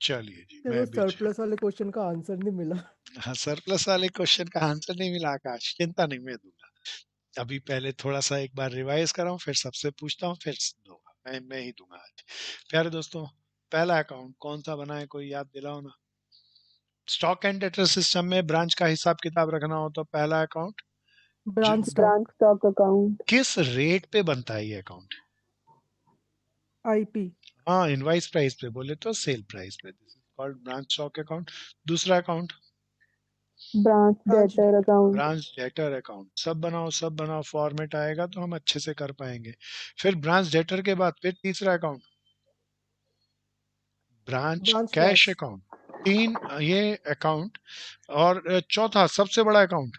चलिए जी, तो वो मैं भी सरप्लस वाले क्वेश्चन का आंसर नहीं मिला। हाँ, सरप्लस वाले क्वेश्चन का आंसर नहीं मिला आकाश, चिंता नहीं, मैं दूंगा। अभी पहले थोड़ा सा एक बार रिवाइज कराऊं, फिर सबसे पूछता हूँ, फिर दूंगा। मैं ही दूंगा आज। प्यारे दोस्तों, पहला अकाउंट कौन सा बना है, कोई याद दिलाओ ना। स्टॉक एंड डेटर सिस्टम में ब्रांच का हिसाब किताब रखना हो तो पहला account branch stock, branch stock account. किस रेट पे बनता है ये अकाउंट? आईपी, हाँ, इनवाइस प्राइस पे, बोले तो सेल प्राइस पे। This is called branch stock account. दूसरा account branch branch debtor debt, account. Branch debtor account. सब बनाओ, सब बनाओ, फॉर्मेट आएगा तो हम अच्छे से कर पाएंगे। फिर ब्रांच डेटर के बाद फिर तीसरा account branch branch cash cash, account. तीन ये अकाउंट। और चौथा सबसे बड़ा account,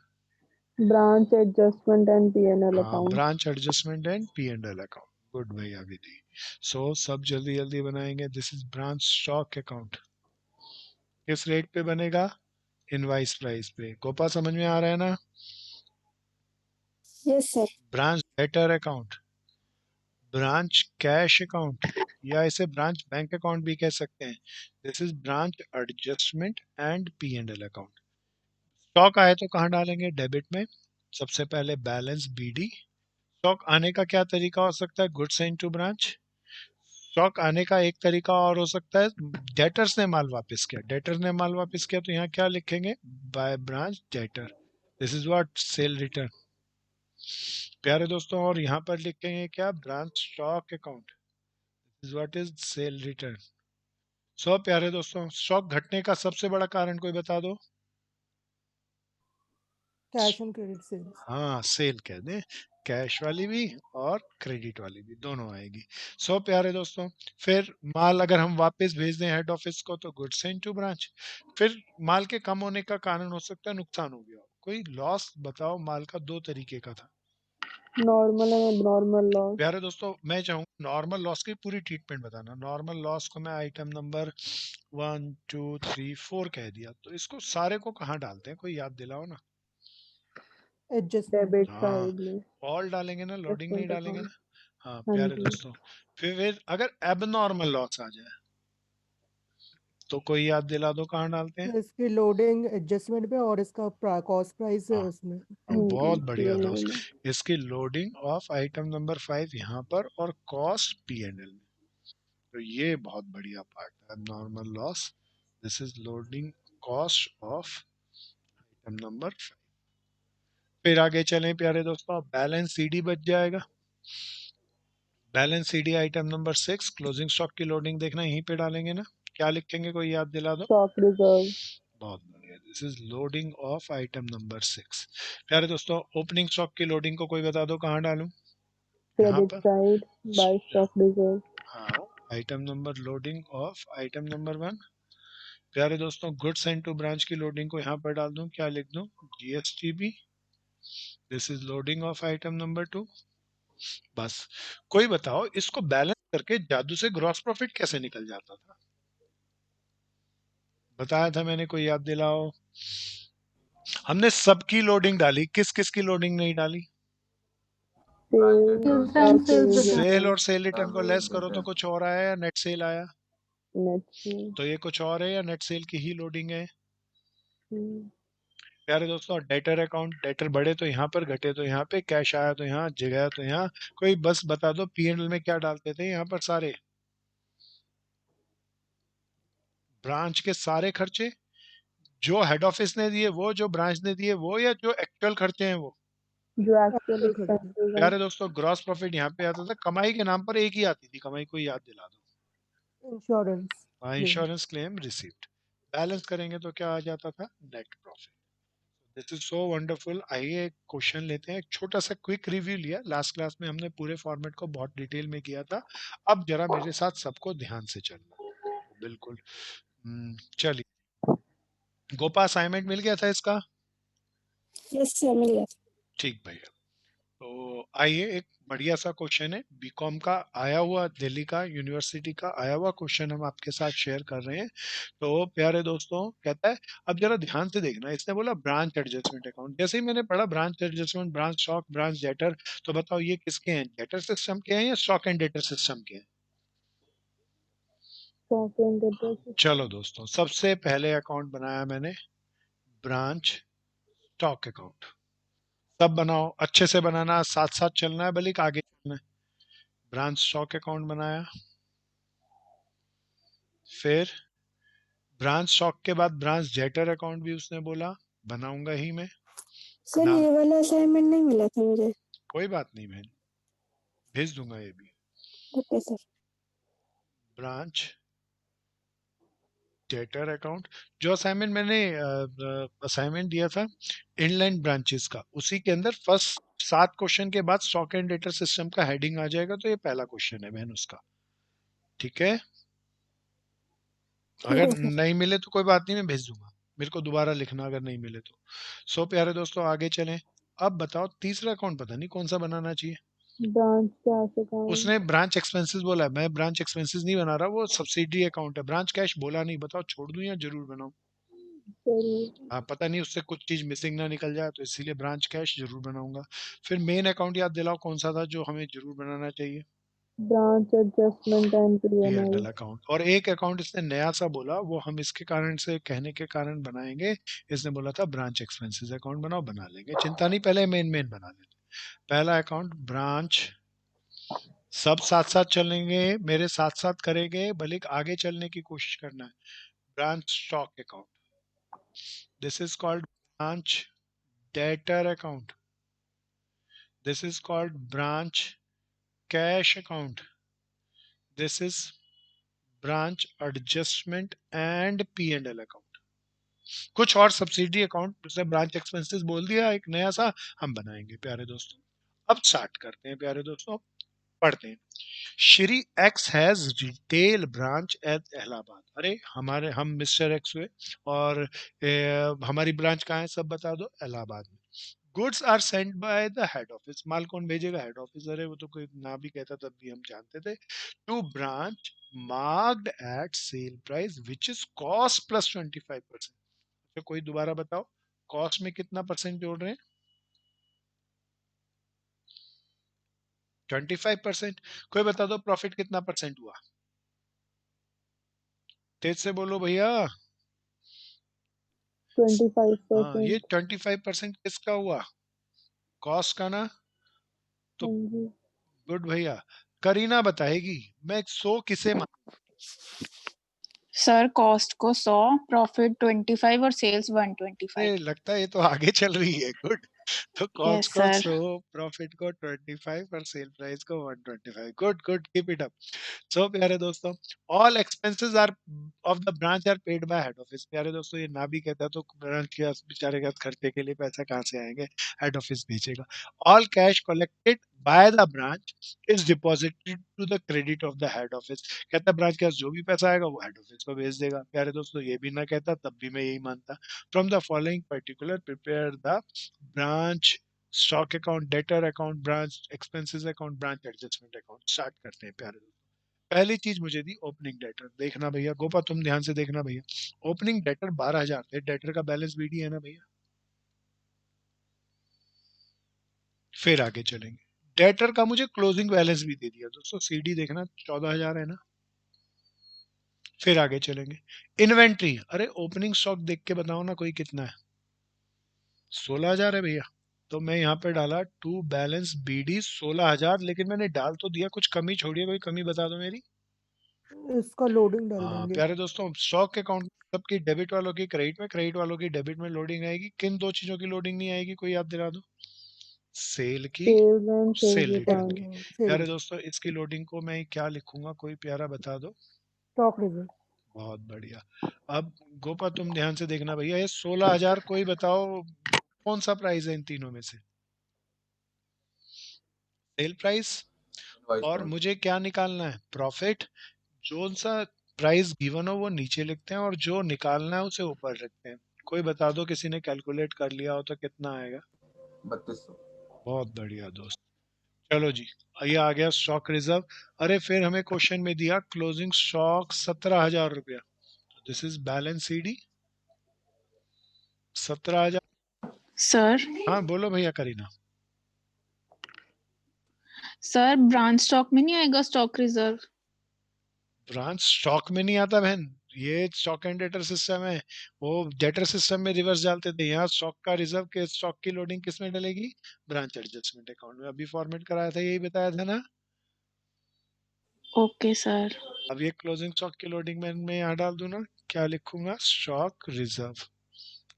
branch adjustment and PNL हाँ, account. Branch adjustment and P and L account. Good भैया विधि। सो सब जल्दी जल्दी बनाएंगे। This is branch stock account. किस रेट पे बनेगा? इनवाइस प्राइस पे। गोपा समझ में आ रहा है ना? Yes sir. Branch debtor account, branch cash account, या इसे ब्रांच बैंक अकाउंट भी कह सकते हैं। This is branch adjustment and P and L account. Stock आए तो कहाँ डालेंगे? डेबिट में। सबसे पहले बैलेंस बीडी। स्टॉक आने का क्या तरीका हो सकता है? Goods into branch. स्टॉक आने का एक तरीका और हो सकता है, डेटर्स ने माल वापस किया। डेटर ने माल वापस किया तो यहाँ क्या लिखेंगे? By branch debtor. This is what sale return. प्यारे दोस्तों, और यहाँ पर लिखेंगे क्या? Branch stock account. This is what is sale return. So प्यारे दोस्तों, स्टॉक घटने का सबसे बड़ा कारण कोई बता दो। Cash and credit sales. हाँ, सेल कह दें। कैश वाली भी और क्रेडिट वाली भी, दोनों आएगी। सो प्यारे दोस्तों, फिर माल अगर हम वापस भेज दें हेड ऑफिस को तो गुड्स इनटू ब्रांच। फिर माल के कम होने का कारण हो सकता है नुकसान हो गया। कोई लॉस बताओ। माल का दो तरीके का था। Normal and abnormal loss. प्यारे दोस्तों, मैं चाहूंगा नॉर्मल लॉस की पूरी ट्रीटमेंट बताना। नॉर्मल लॉस को मैं आइटम नंबर 1 2 3 4 कह दिया, तो इसको सारे को कहाँ डालते हैं, कोई याद दिलाओ ना। एडजस्टमेंट डेबिट में, हाँ, साइड में। ऑल डालेंगे ना, लोडिंग नहीं एडजस्टमेंट डालेंगे अकाउंट। ना। हाँ हाँ प्यारे जी। दोस्तों, फिर अगर एबनॉर्मल लॉस आ जाए तो कोई याद दिला दो, कहाँ डालते हैं? तो इसकी लोडिंग एडजस्टमेंट पे और इसका कॉस्ट प्राइस हाँ, उसमें। अब हाँ जी, बहुत बढ़िया पीएनएल में। दोस्त। इसकी लोडिंग ऑफ आइटम नंबर 5 यहाँ पर, और कॉस्ट पी एंड एल में। तो ये बहुत बढ़िया पार्ट है, normal loss. This is loading cost of item number 5। फिर आगे चलें प्यारे दोस्तों, बैलेंस सीडी बच जाएगा। Balance CD item number 6, closing stock की लोडिंग देखना, यहीं पे डालेंगे ना। क्या लिखेंगे, कोई याद दिला दो। Stock reserve. बहुत बढ़िया, this is loading of item number 6। प्यारे दोस्तों, ओपनिंग स्टॉक की लोडिंग को कोई बता दो, कहाँ डालूं? यहाँ क्रेडिट पर। साइड। By stock reserve. हाँ, item number loading of item number 1। प्यारे दोस्तों, गुड्स एंड टू ब्रांच की लोडिंग को यहाँ पर डाल दूं, क्या लिख दूं? GSTB. This is loading of item number 2। बस। कोई बताओ, इसको बैलेंस करके जादू से ग्रॉस प्रॉफिट कैसे निकल जाता था? बताया था मैंने, कोई याद दिलाओ। हमने सबकी लोडिंग डाली, किस किस की लोडिंग नहीं डाली? सेल्स और सेल सेल रिटर्न। और सेल रिटर्न को लेस करो तो कुछ और आया, या नेट सेल आया? Net cell. तो ये कुछ और है या नेट सेल की ही लोडिंग है? हम्म, प्यारे दोस्तों, डेटर अकाउंट, डेटर बढ़े तो यहाँ पर, घटे तो यहाँ पे, कैश आया तो यहाँ, जगह तो यहाँ। कोई बस बता दो, पीएनएल में क्या डालते थे यहाँ पर सारे? ब्रांच के सारे खर्चे, जो हेड ऑफिस ने दिए वो, जो ब्रांच ने दिए वो, या जो एक्चुअल खर्चे हैं वो। जो एक्चुअल एक्चुअल खर्चे, एक्सपेंसेस हैं। प्यारे दोस्तों, ग्रॉस प्रॉफिट यहाँ पे आता था। कमाई के नाम पर एक ही आती थी कमाई, कोई याद दिला दो। इंश्योरेंस हाँ, claim. Insurance claim receipt. Balance करेंगे तो क्या आ जाता था? Net profit. This is so wonderful. आइए एक क्वेश्चन लेते हैं। एक छोटा सा क्विक रिव्यू लिया लास्ट क्लास में, हमने पूरे फॉर्मेट को बहुत डिटेल में किया था। अब जरा मेरे साथ सबको ध्यान से चलना। बिल्कुल। चलिए, गोपा असाइनमेंट मिल गया था इसका? यस सर, मिल गया। ठीक भैया। तो आइए, एक बढ़िया सा क्वेश्चन है, बीकॉम का आया हुआ, दिल्ली का यूनिवर्सिटी का आया हुआ क्वेश्चन हम आपके साथ शेयर कर रहे हैं। तो प्यारे दोस्तों, कहता है, अब जरा ध्यान से देखना। इसने बोला ब्रांच एडजस्टमेंट अकाउंट। जैसे ही मैंने पढ़ा branch adjustment, branch stock, branch debtor, तो बताओ ये किसके हैं? डेटर सिस्टम के हैं या स्टॉक एंड डेटर सिस्टम के हैं? Stock and debtor system. चलो दोस्तों, सबसे पहले अकाउंट बनाया मैंने ब्रांच स्टॉक अकाउंट। सब बनाओ, अच्छे से बनाना, साथ साथ चलना है, बल्कि आगे चलना है। ब्रांच स्टॉक अकाउंट बनाया, फिर ब्रांच स्टॉक के बाद ब्रांच डेटर अकाउंट भी उसने बोला बनाऊंगा ही मैं। सर ना, ये वाला असाइनमेंट नहीं मिला था मुझे। कोई बात नहीं बहन, भेज दूंगा ये भी। Okay sir. Branch debtor account, जो असाइनमेंट मैंने असाइनमेंट दिया था इनलाइन ब्रांचेस का, उसी के अंदर फर्स्ट 7 क्वेश्चन के बाद स्टॉक एंड डेटर सिस्टम का हेडिंग आ जाएगा, तो ये पहला क्वेश्चन है बहन उसका। ठीक है, ठीक अगर है सर। नहीं मिले तो कोई बात नहीं, मैं भेज दूंगा, मेरे को दोबारा लिखना अगर नहीं मिले तो। सो प्यारे दोस्तों, आगे चलें। अब बताओ तीसरा अकाउंट पता नहीं कौन सा बनाना चाहिए। Branch cash account. उसने ब्रांच एक्सपेंसेस बोला है, मैं ब्रांच एक्सपेंसेस नहीं बना रहा, वो सब्सिडी अकाउंट है। ब्रांच कैश बोला नहीं, बताओ छोड़ दूं या जरूर बनाऊं। जरूर। हाँ, पता नहीं उससे कुछ चीज मिसिंग ना निकल जाए, तो इसीलिए ब्रांच कैश जरूर बनाऊंगा। फिर मेन अकाउंट याद दिलाओ कौन सा था जो हमें जरूर बनाना चाहिए। Branch adjustment and P&L PNL. Account. और एक अकाउंट इसने नया सा बोला, वो हम इसके कारण से कहने के कारण बनाएंगे। इसने बोला था ब्रांच एक्सपेंसेस अकाउंट बनाओ, बना लेंगे, चिंता नहीं, पहले मेन मेन बना लेते। पहला अकाउंट ब्रांच, सब साथ साथ चलेंगे, मेरे साथ साथ करेंगे, बल्कि आगे चलने की कोशिश करना है। Branch stock account, this is called branch debtor account, this is called branch cash account, this is branch adjustment and P&L account. कुछ और सब्सिडी अकाउंट, जैसे ब्रांच एक्सपेंसेस बोल दिया, एक नया सा हम बनाएंगे प्यारे दोस्तों। अब स्टार्ट करते हैं प्यारे दोस्तों, पढ़ते हैं। Shri x has retail branch at Allahabad. अरे हमारे, हम मिस्टर एक्स हुए, और हमारी ब्रांच कहाँ है सब बता दो, इलाहाबाद में। Goods are sent by the head office, माल कौन भेजेगा, हेड ऑफिस। अरे वो तो कोई ना भी कहता तब भी हम जानते थे। To branch marked at sale price which is cost plus 25%। तो कोई दोबारा बताओ, कॉस्ट में कितना परसेंट जोड़ रहे हैं, 25%। कोई बता दो प्रॉफिट कितना परसेंट हुआ, तेज से बोलो भैया। हाँ, ये 25%। 25% किसका हुआ, कॉस्ट का ना। तो गुड भैया, करीना बताएगी, मैं 100 किसे सर कॉस्ट को 100, प्रॉफिट 25 और सेल्स 125। मानते, लगता है ये तो आगे चल रही है। गुड। तो कॉस्ट यस को सर। 100, प्रॉफिट को 25 और सेल प्राइस को 125। Good good, keep it up. So प्यारे दोस्तों, all expenses are of the branch are paid by head office. प्यारे दोस्तों, ये ना भी कहता तो ब्रांच के बेचारे के खर्चे के लिए पैसा कहाँ से आएंगे, हेड ऑफिस भेजेगा। All cash collected by the branch is deposited to the credit of the head office. कहता ब्रांच के पास जो भी पैसा आएगा वो हेड ऑफिस को भेज देगा। प्यारे दोस्तों, ये भी ना कहता तब भी मैं यही मानता। From the following particular prepare the branch stock account, debtor account, branch expenses account, branch adjustment account. Start करते हैं प्यारे दोस्तों। पहली चीज मुझे दी ओपनिंग डेटर, देखना भैया, गोपा तुम ध्यान से देखना भैया। ओपनिंग डेटर 12,000 थे, डेटर का बैलेंस बीडी है ना भैया। फिर आगे चलेंगे, डेटर का मुझे क्लोजिंग बैलेंस भी दे दिया दोस्तों, सीडी देखना 14,000 है ना। फिर आगे चलेंगे, इन्वेंट्री, अरे ओपनिंग स्टॉक देख के बताओ ना कोई कितना है, 16,000 है भैया। तो मैं यहाँ पे डाला टू बैलेंस बीडी 16,000, लेकिन मैंने डाल तो दिया, कुछ कमी छोड़िए, कोई कमी बता दो मेरी। इसका लोडिंग डाल हाँ देंगे। प्यारे दोस्तों, स्टॉक अकाउंट सबकी डेबिट वालों की क्रेडिट में, क्रेडिट वालों की डेबिट में लोडिंग आएगी। किन दो चीजों की लोडिंग नहीं आएगी, कोई याद दिला दो, सेल की, sales and sales sale return की। रिटर्न। प्यारे दोस्तों, इसकी लोडिंग को मैं क्या लिखूंगा, कोई प्यारा बता दो। Stock reserve. बहुत बढ़िया। अब गोपा तुम ध्यान से देखना भैया, ये 16,000 कोई बताओ कौन सा प्राइस है इन तीनों में से, सेल प्राइस। और मुझे क्या निकालना है, प्रॉफिट। जो सा प्राइस गिवन हो वो नीचे लिखते हैं, और जो निकालना है उसे ऊपर रखते हैं। कोई बता दो, किसी ने कैलकुलेट कर लिया हो तो कितना आएगा, 3200। बहुत बढ़िया दोस्त। चलो जी, ये आ गया स्टॉक रिजर्व। अरे फिर हमें क्वेश्चन में दिया क्लोजिंग स्टॉक 17,000 रुपया, this is balance CD 17,000। Sir हाँ बोलो भैया करीना। सर ब्रांच स्टॉक में नहीं आएगा स्टॉक रिजर्व। ब्रांच स्टॉक में नहीं आता बहन, ये स्टॉक एंड डेटर सिस्टम है। वो डेटर सिस्टम में रिवर्स डालते थे, यहाँ स्टॉक का रिजर्व के स्टॉक की लोडिंग किस में डलेगी? ब्रांच एडजस्टमेंट अकाउंट में। अभी फॉर्मेट कराया था, यही बताया था ना। Okay sir. अब ये क्लोजिंग स्टॉक की लोडिंग मैं यहाँ डाल दूं ना, क्या लिखूंगा? Stock reserve.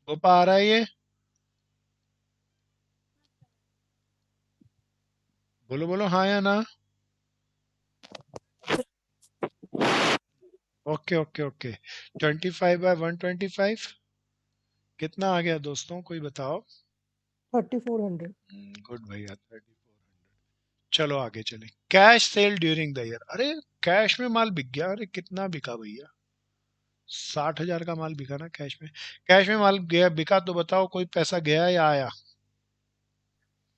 गोपा आ रहा है ये? बोलो बोलो हाँ या ना। Okay okay okay. 25/125 कितना आ गया दोस्तों, कोई बताओ? 3400। गुड भैया, 3400। चलो आगे चलें। Cash cell during the year. अरे कैश में माल बिक गया। अरे कितना बिका भैया? 60,000 का माल बिका ना कैश में। कैश में माल गया बिका तो बताओ, कोई पैसा गया या आया?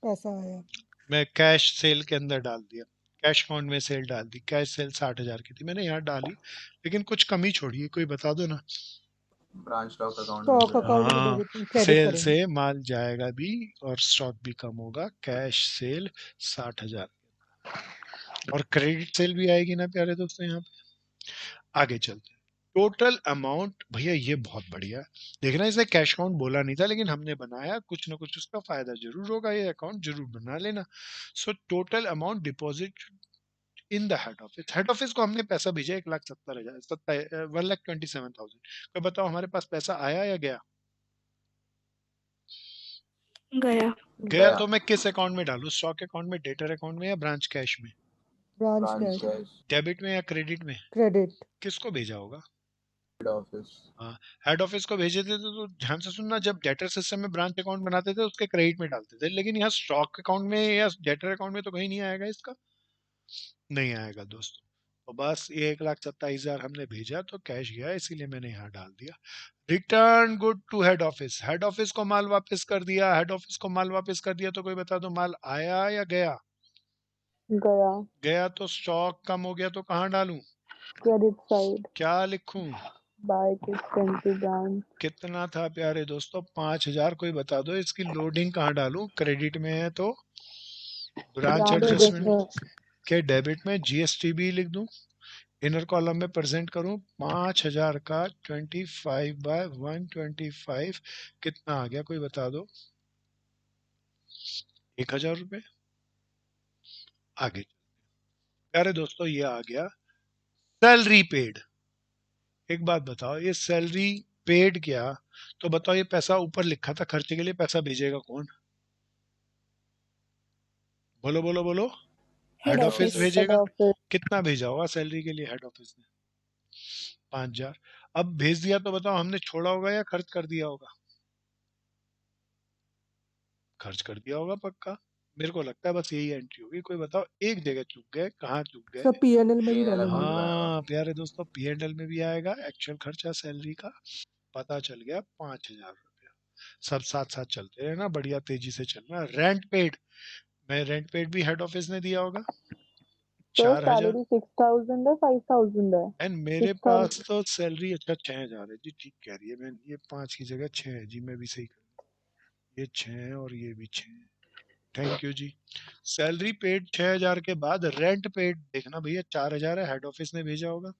पैसा आया। मैं कैश सेल के अंदर डाल दिया, कैश अकाउंट में सेल डाल दी। कैश सेल 60,000 की थी, मैंने यहाँ डाली, लेकिन कुछ कमी छोड़ी, कोई बता दो ना। ब्रांच स्टॉक अकाउंट में स्टॉक से अकाउंट में हाँ, डेबिट क्रेडिट सेल करेंगे। से माल जाएगा भी और स्टॉक भी कम होगा। कैश सेल 60,000 और क्रेडिट सेल भी आएगी ना प्यारे दोस्तों यहाँ पे। आगे चलते हैं। टोटल अमाउंट, भैया ये बहुत बढ़िया है। देखना, इसे कैश अकाउंट बोला नहीं था, लेकिन हमने बनाया, कुछ ना कुछ उसका फायदा जरूर होगा, ये अकाउंट जरूर बना लेना। So total amount deposit in the head office. Head office को हमने पैसा भेजा 1,70,000, 1,27,000। तो बताओ हमारे पास पैसा आया या गया? गया। गया तो मैं किस अकाउंट में डालूं? स्टॉक अकाउंट में, डेटर अकाउंट में, या ब्रांच कैश में? Branch branch cash cash debit में या क्रेडिट में? क्रेडिट। किसको भेजा होगा? Head office. हाँ, हेड ऑफिस को भेजे थे तो ध्यान से सुनना, जब डेटर सिस्टम में ब्रांच अकाउंट बनाते थे उसके क्रेडिट में डालते थे, लेकिन यहाँ स्टॉक अकाउंट में या डेटर अकाउंट में तो कहीं नहीं आएगा इसका, नहीं आएगा दोस्तों। तो बस ये 1,27,000 हमने भेजा तो कैश गया, इसीलिए मैंने यहाँ डाल दिया। Return good to head office. Head office को माल वापस कर दिया। हेड ऑफिस को माल वापस कर दिया तो कोई बता दो, माल आया या गया? गया। गया तो स्टॉक कम हो गया तो कहाँ डालूं? Credit side. क्या लिखूं? By too expensive branch. कितना था प्यारे दोस्तों? 5,000। कोई बता दो इसकी लोडिंग कहाँ डालूं? क्रेडिट में है तो ब्रांच ब्रांच डेबिट एडजस्टमेंट में। के डेबिट में जीएसटी भी लिख दूं, इनर कॉलम में प्रेजेंट करूं। 5,000 का 25/125 कितना आ गया, कोई बता दो? 1,000 रुपये। आगे प्यारे दोस्तों, ये आ गया सैलरी पेड। एक बात बताओ, ये सैलरी पेड क्या? तो बताओ, ये पैसा ऊपर लिखा था खर्चे के लिए, पैसा भेजेगा कौन? बोलो बोलो बोलो। Head head office office. Head भेजेगा। ऑफिस। कितना भेजा होगा सैलरी के लिए हेड ऑफिस ने? 5,000। अब भेज दिया तो बताओ, हमने छोड़ा होगा या खर्च कर दिया होगा? खर्च कर दिया होगा पक्का, मेरे को लगता है बस यही एंट्री होगी। कोई बताओ एक जगह चूक गए, कहाँ चूक गए? सब पीएनएल में भी P&L डालेंगे। अकाउंट में आएगा। हाँ प्यारे दोस्तों, पीएनएल में भी आएगा एक्चुअल खर्चा सैलरी का। पता चल गया 5,000 रुपया। सब साथ साथ चलते रहे ना, बढ़िया तेजी से चलना। रेंट पेड, मैं रेंट पेड भी हेड ऑफिस ने दिया होगा सर 4,000। सैलरी 6,000 है 5,000 है। एंड मेरे 6,000। पास तो सैलरी, अच्छा 6,000 है जी, ठीक कह रही है मैं, ये 5 की जगह 6 है जी, मैं भी सही कर, ये 6 है और ये भी 6 है। थैंक यू जी। सैलरी पेड 6,000 के बाद रेंट पेड देखना भैया 4,000 है, हेड ऑफिस ने भेजा होगा।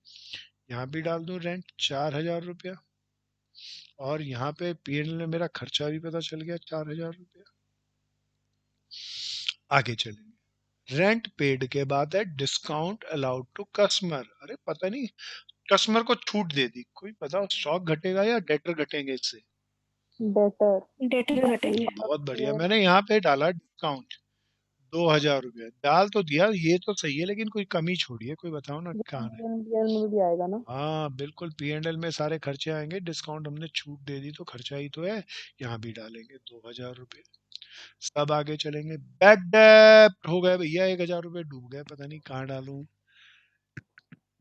यहाँ भी डाल दूं रेंट 4,000 रुपया, और यहाँ पे पीएनएल में मेरा खर्चा भी पता चल गया 4,000 रुपया। आगे चलेंगे। रेंट पेड के बाद है डिस्काउंट अलाउड टू कस्टमर। अरे पता नहीं, कस्टमर को छूट दे दी, कोई बताओ स्टॉक घटेगा या डेटर घटेंगे इससे? बेटर। डेटर घटेंगे। बहुत बढ़िया, मैंने यहाँ पे डाला डिस्काउंट 2,000 रुपया डाल तो दिया, ये तो सही है, लेकिन कोई कमी छोड़ी है, कोई बताओ ना कहाँ है? पीएनबीएल में भी आएगा ना। हाँ बिल्कुल, पीएनएल में सारे खर्चे आएंगे, डिस्काउंट हमने छूट दे दी तो खर्चा ही तो है। यहाँ भी डालेंगे 2,000 रुपये। सब आगे चलेंगे। बैड डेप्ट हो गए भैया, 1,000 रुपये डूब गए, पता नहीं कहाँ डालूं।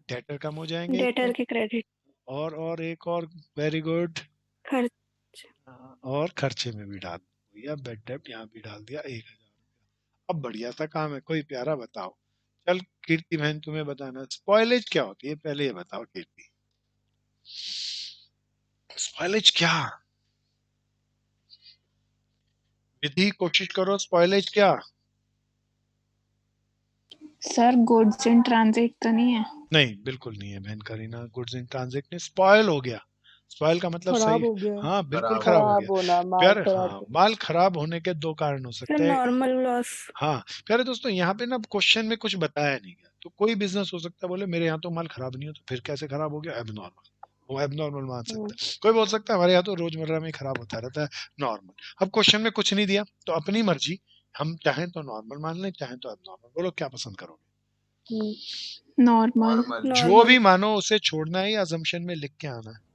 डेटर कम हो जाएंगे एक डेटर तो, के क्रेडिट। और एक और, वेरी गुड, खर्च। और खर्चे में भी डाल भैया, बेड डेप्ट यहाँ भी डाल दिया 1,000 रुपया। अब बढ़िया सा काम है, कोई प्यारा बताओ। चल कीर्ति बहन, तुम्हें बताना स्पॉइलेज क्या होती है, पहले ये बताओ कीर्ति, स्पॉइलेज क्या? विधि कोशिश करो, स्पॉइलेज क्या? सर गुड्स इन ट्रांजिट तो नहीं है? नहीं, बिल्कुल नहीं है बहन करीना। गुड्स इन ट्रांजिट नहीं, स्पॉयल हो गया। स्पॉयल का मतलब खराब सही, हो गया। हाँ बिल्कुल खराब खराब हो खराब गया। होना, माल प्यारे खराब हाँ, होना। माल खराब होने के दो कारण हो फिर सकते हैं। Normal loss. हाँ प्यारे दोस्तों, यहाँ पे ना क्वेश्चन में कुछ बताया नहीं गया, तो कोई बिजनेस हो सकता है बोले मेरे यहाँ तो माल खराब नहीं हो, तो फिर कैसे खराब हो गया? एबनॉर्मल, वो एबनॉर्मल मान सकता है। कोई बोल सकता है हमारे यहाँ तो रोजमर्रा में ही खराब होता रहता है, नॉर्मल। अब क्वेश्चन में कुछ नहीं दिया तो अपनी मर्जी, हम चाहें तो नॉर्मल मान लें, चाहें तो एबनॉर्मल। बोलो क्या पसंद करोगे? हम्म, नॉर्मल। नॉर्मल। जो नॉर्मल। भी मानो उसे छोड़ना है या assumption में लिख के आना है।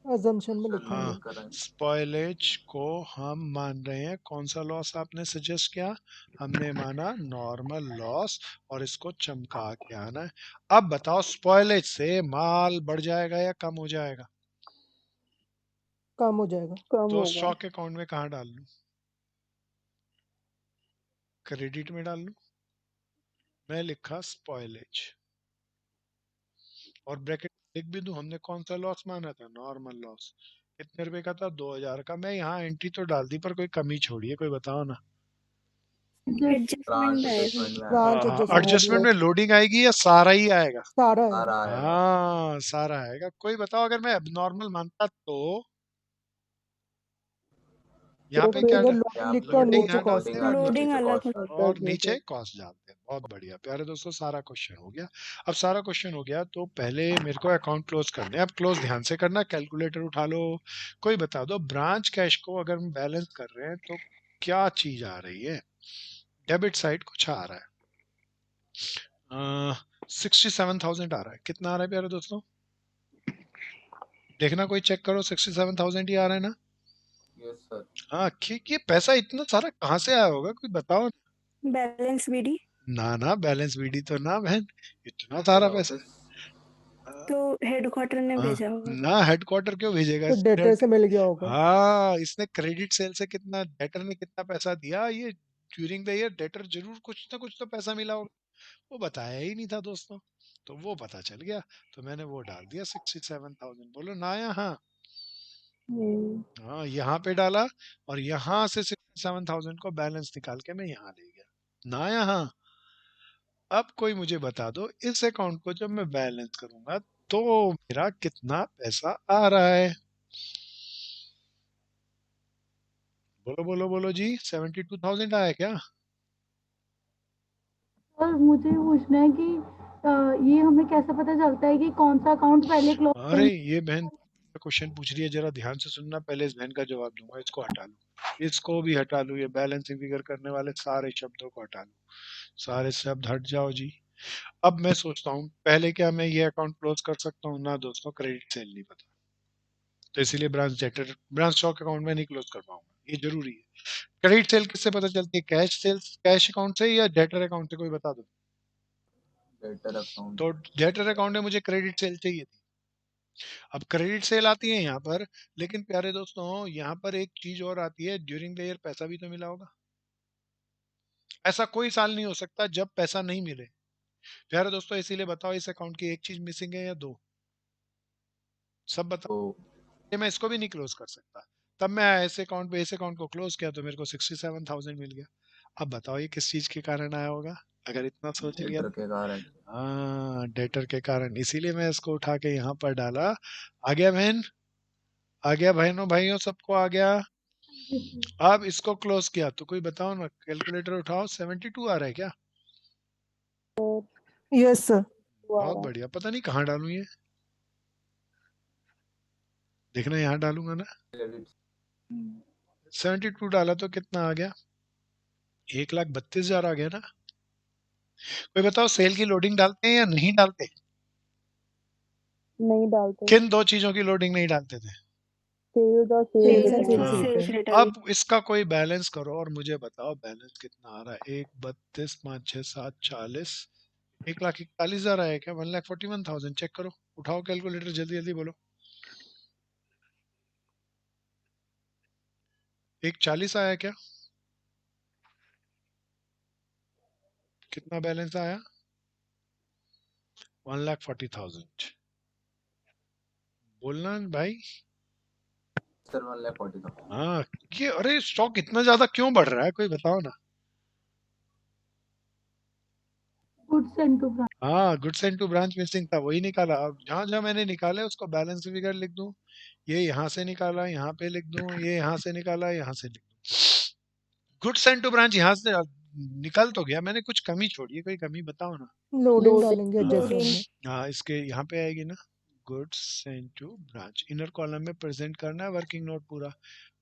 अजम्पशन में चलो लिखेंगे। हाँ, लिख कर आए। स्पॉयलेज को हम मान रहे हैं। कौन सा लॉस आपने सजेस्ट किया? हमने माना नॉर्मल लॉस, और इसको चमका के आना है। अब बताओ स्पॉयलेज से माल बढ़ जाएगा या कम हो जाएगा? कम हो जाएगा। कम तो होगा। स्टॉक अकाउंट में कहाँ डाल लूं? क्रेडिट में डाल लूं? मैं लिखा स्पॉयलेज, और ब्रैकेट लिख भी दूं। हमने कौन सा लॉस माना था? Normal loss. कितने रुपए का था? 2000 का। मैं यहाँ एंट्री तो डाल दी, पर कोई कमी छोड़ी है, कोई बताओ ना। ब्रांच एडजस्टमेंट आएगा। एडजस्टमेंट में आएगा। ब्रांच हाँ, एडजस्टमेंट एडजस्टमेंट में में लोडिंग आएगी या सारा ही आएगा? सारा है। सारा आएगा। हाँ सारा आएगा। कोई बताओ अगर मैं एबनॉर्मल मानता तो यहाँ तो पे तो क्या इधर था? लोडिंग यहाँ लिख पे के और लोडिंग नीचे यहाँ कॉस्ट डालते लोडिंग हैं, लिख आती है, दो। लोडिंग नीचे अलग कॉस्ट होता आती है। और कर नीचे दीजिए। कॉस्ट डालते हैं। बहुत बढ़िया प्यारे दोस्तों, सारा क्वेश्चन हो गया। अब सारा क्वेश्चन हो गया तो पहले मेरे को अकाउंट क्लोज करने हैं। अब क्लोज ध्यान से करना, कैलकुलेटर उठा लो। कोई बता दो ब्रांच कैश को अगर हम बैलेंस कर रहे हैं तो क्या चीज आ रही है? डेबिट साइड कुछ आ रहा है, 67,000 आ रहा है। कितना आ रहा है प्यारे दोस्तों? देखना, कोई चेक करो, 67,000 ही आ रहा है ना? Yes sir. हाँ, ये पैसा इतना सारा कहाँ से आया होगा, कोई बताओ। Balance BD. ना ना, बैलेंस बीडी तो ना बहन, इतना हेड सारा पैसा। ऑफिस। तो हेडक्वार्टर ने हाँ, भेजा होगा। ना हेडक्वार्टर क्यों भेजेगा तो इसने? डेटर से मिल गया होगा। हाँ, इसने क्रेडिट सेल से कितना, डेटर ने कितना पैसा दिया ये ड्यूरिंग द ईयर? डेटर जरूर कुछ ना कुछ तो पैसा मिला होगा, वो बताया ही नहीं था दोस्तों। तो वो पता चल गया, तो मैंने वो डाल दिया 67,000। बोलो ना यहाँ। हम्म, हाँ, यहाँ पे डाला, और यहाँ से 67,000 को बैलेंस निकाल के मैं यहाँ ले गया ना यहाँ। अब कोई मुझे बता दो इस अकाउंट को जब मैं बैलेंस करूंगा तो मेरा कितना पैसा आ रहा है? बोलो बोलो बोलो जी, 72,000 आया क्या? और मुझे पूछना है कि ये हमें कैसे पता चलता है कि कौन सा अकाउंट पहले क्लोज अरे ये बहन क्वेश्चन पूछ रही है, जरा ध्यान से सुनना। पहले इस बहन का जवाब दूंगा, इसको हटा लूं, इसको भी हटा लूं, ये बैलेंसिंग फिगर करने वाले सारे शब्दों को हटा लूं। सारे शब्द हट जाओ जी। अब मैं सोचता हूँ पहले क्या मैं ये अकाउंट क्लोज कर सकता हूँ? ना दोस्तों, क्रेडिट सेल नहीं पता, तो इसीलिए ब्रांच स्टॉक अकाउंट में नहीं क्लोज कर पाऊंगा, ये जरूरी है। क्रेडिट सेल किससे पता चलती है? कैश सेल्स, कैश अकाउंट से या डेटर अकाउंट से? कोई बता दो। Debtor account. तो डेटर अकाउंट में मुझे क्रेडिट सेल चाहिए थी। अब क्रेडिट सेल आती है यहाँ पर, लेकिन प्यारे दोस्तों यहाँ पर एक चीज और आती है, ड्यूरिंग द ईयर पैसा भी तो मिला होगा। ऐसा कोई साल नहीं हो सकता जब पैसा नहीं मिले। प्यारे दोस्तों इसीलिए बताओ, इस अकाउंट की एक चीज मिसिंग है या दो? सब बताओ। तो ये मैं इसको भी नहीं क्लोज कर सकता। तब मैं ऐसे अकाउंट पे इस अकाउंट को क्लोज किया तो मेरे को 67,000 मिल गया। अब बताओ ये किस चीज के कारण आया होगा, अगर इतना सोच लिया डेटर तो? के कारण। हाँ, डेटर के कारण। इसीलिए मैं इसको उठा के यहाँ पर डाला। आ गया बहन? आ गया बहनों भाइयों, सबको आ गया? अब इसको क्लोज किया तो कोई बताओ ना, कैलकुलेटर उठाओ, 72 आ रहा है क्या? Yes sir. बहुत बढ़िया। पता नहीं कहाँ डालूं ये, देखना यहाँ डालूंगा ना। क्रेडिट। 72 डाला तो कितना आ गया? 1,32,000 आ गया ना? कोई बताओ सेल की लोडिंग डालते हैं या नहीं डालते? नहीं डालते। किन दो चीजों की लोडिंग नहीं डालते थे? सेल्स और sales sales and return. Sales हाँ, सेल्स रिटर्न। रिटर्न। अब इसका कोई बैलेंस करो और मुझे बताओ बैलेंस कितना आ रहा है? 1, 32, 5, 6, 7, 40, 1,41,000 आया क्या? 1,41,000। चेक करो, उठाओ कैलकुलेटर, जल्दी जल्दी बोलो। 1,40 आया क्या? कितना बैलेंस आया? 1,40,000। बोलना भाई। सर 1,40,000। हाँ, ये अरे स्टॉक इतना ज्यादा क्यों बढ़ रहा है, कोई बताओ ना। Goods and to branch. हाँ, goods and to branch missing था, वही निकाला। अब जहां जहां मैंने निकाला उसको बैलेंस फिगर लिख दूं। ये यहाँ से निकाला, यहाँ पे लिख दूं। ये यहाँ से निकाला, यहाँ से लिख दूं। गुड्स एंड टू ब्रांच यहाँ से निकल तो गया, मैंने कुछ कमी छोड़ी है, कोई कमी बताओ ना। लोडिंग डालेंगे एडजस्टमेंट में। हाँ, इसके यहाँ पे आएगी ना, goods and to branch. Inner column में प्रेजेंट करना है वर्किंग नोट पूरा।